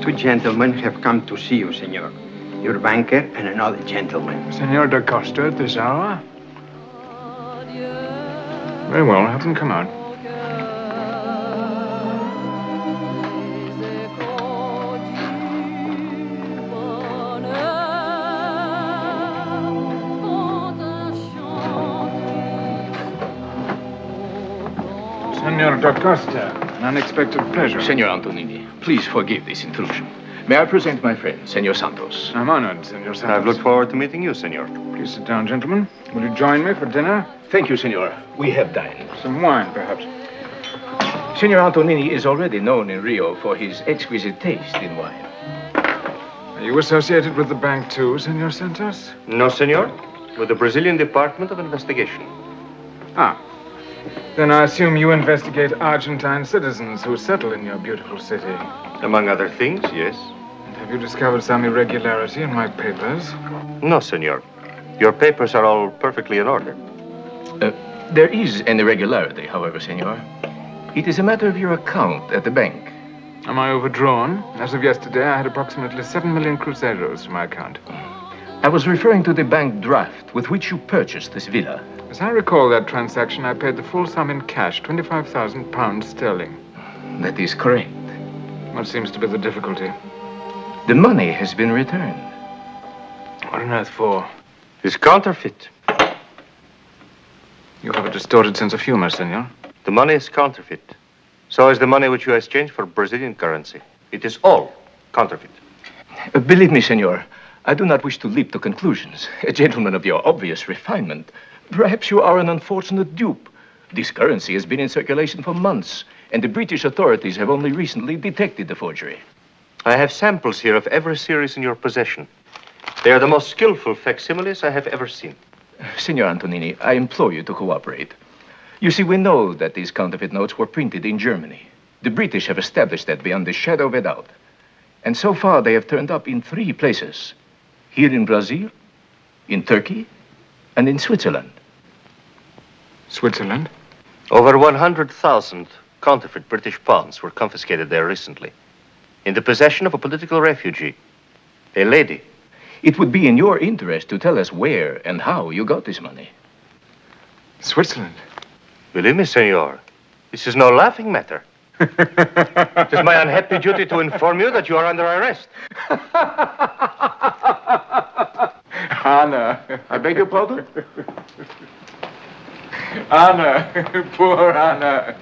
Two gentlemen have come to see you, Senor. Your banker and another gentleman. Senor da Costa at this hour? Very well, have them come out. Senor da Costa, an unexpected pleasure. Senor Antonini, please forgive this intrusion. May I present my friend, Senor Santos? I'm honored, Senor Santos. I've looked forward to meeting you, Senor. Please sit down, gentlemen. Will you join me for dinner? Thank you, Senor. We have dined. Some wine, perhaps. Senor Antonini is already known in Rio for his exquisite taste in wine. Are you associated with the bank too, Senor Santos? No, Senor. With the Brazilian Department of Investigation. Ah. Then I assume you investigate Argentine citizens who settle in your beautiful city. Among other things, yes. And have you discovered some irregularity in my papers? No, Senor. Your papers are all perfectly in order. There is an irregularity, however, Senor. It is a matter of your account at the bank. Am I overdrawn? As of yesterday, I had approximately 7 million cruzeros to my account. I was referring to the bank draft with which you purchased this villa. As I recall that transaction, I paid the full sum in cash, 25,000 pounds sterling. That is correct. What seems to be the difficulty? The money has been returned. What on earth for? It's counterfeit. You have a distorted sense of humor, senor. The money is counterfeit. So is the money which you exchanged for Brazilian currency. It is all counterfeit. Believe me, senor, I do not wish to leap to conclusions. A gentleman of your obvious refinement. Perhaps you are an unfortunate dupe. This currency has been in circulation for months, and the British authorities have only recently detected the forgery. I have samples here of every series in your possession. They are the most skillful facsimiles I have ever seen. Signor Antonini, I implore you to cooperate. You see, we know that these counterfeit notes were printed in Germany. The British have established that beyond the shadow of a doubt. And so far, they have turned up in 3 places. Here in Brazil, in Turkey, and in Switzerland. Switzerland? Over 100,000 counterfeit British pounds were confiscated there recently. In the possession of a political refugee, a lady. It would be in your interest to tell us where and how you got this money. Switzerland? Believe me, senor, this is no laughing matter. It is my unhappy duty to inform you that you are under arrest. Anna. I beg your pardon? Anna. Poor Anna.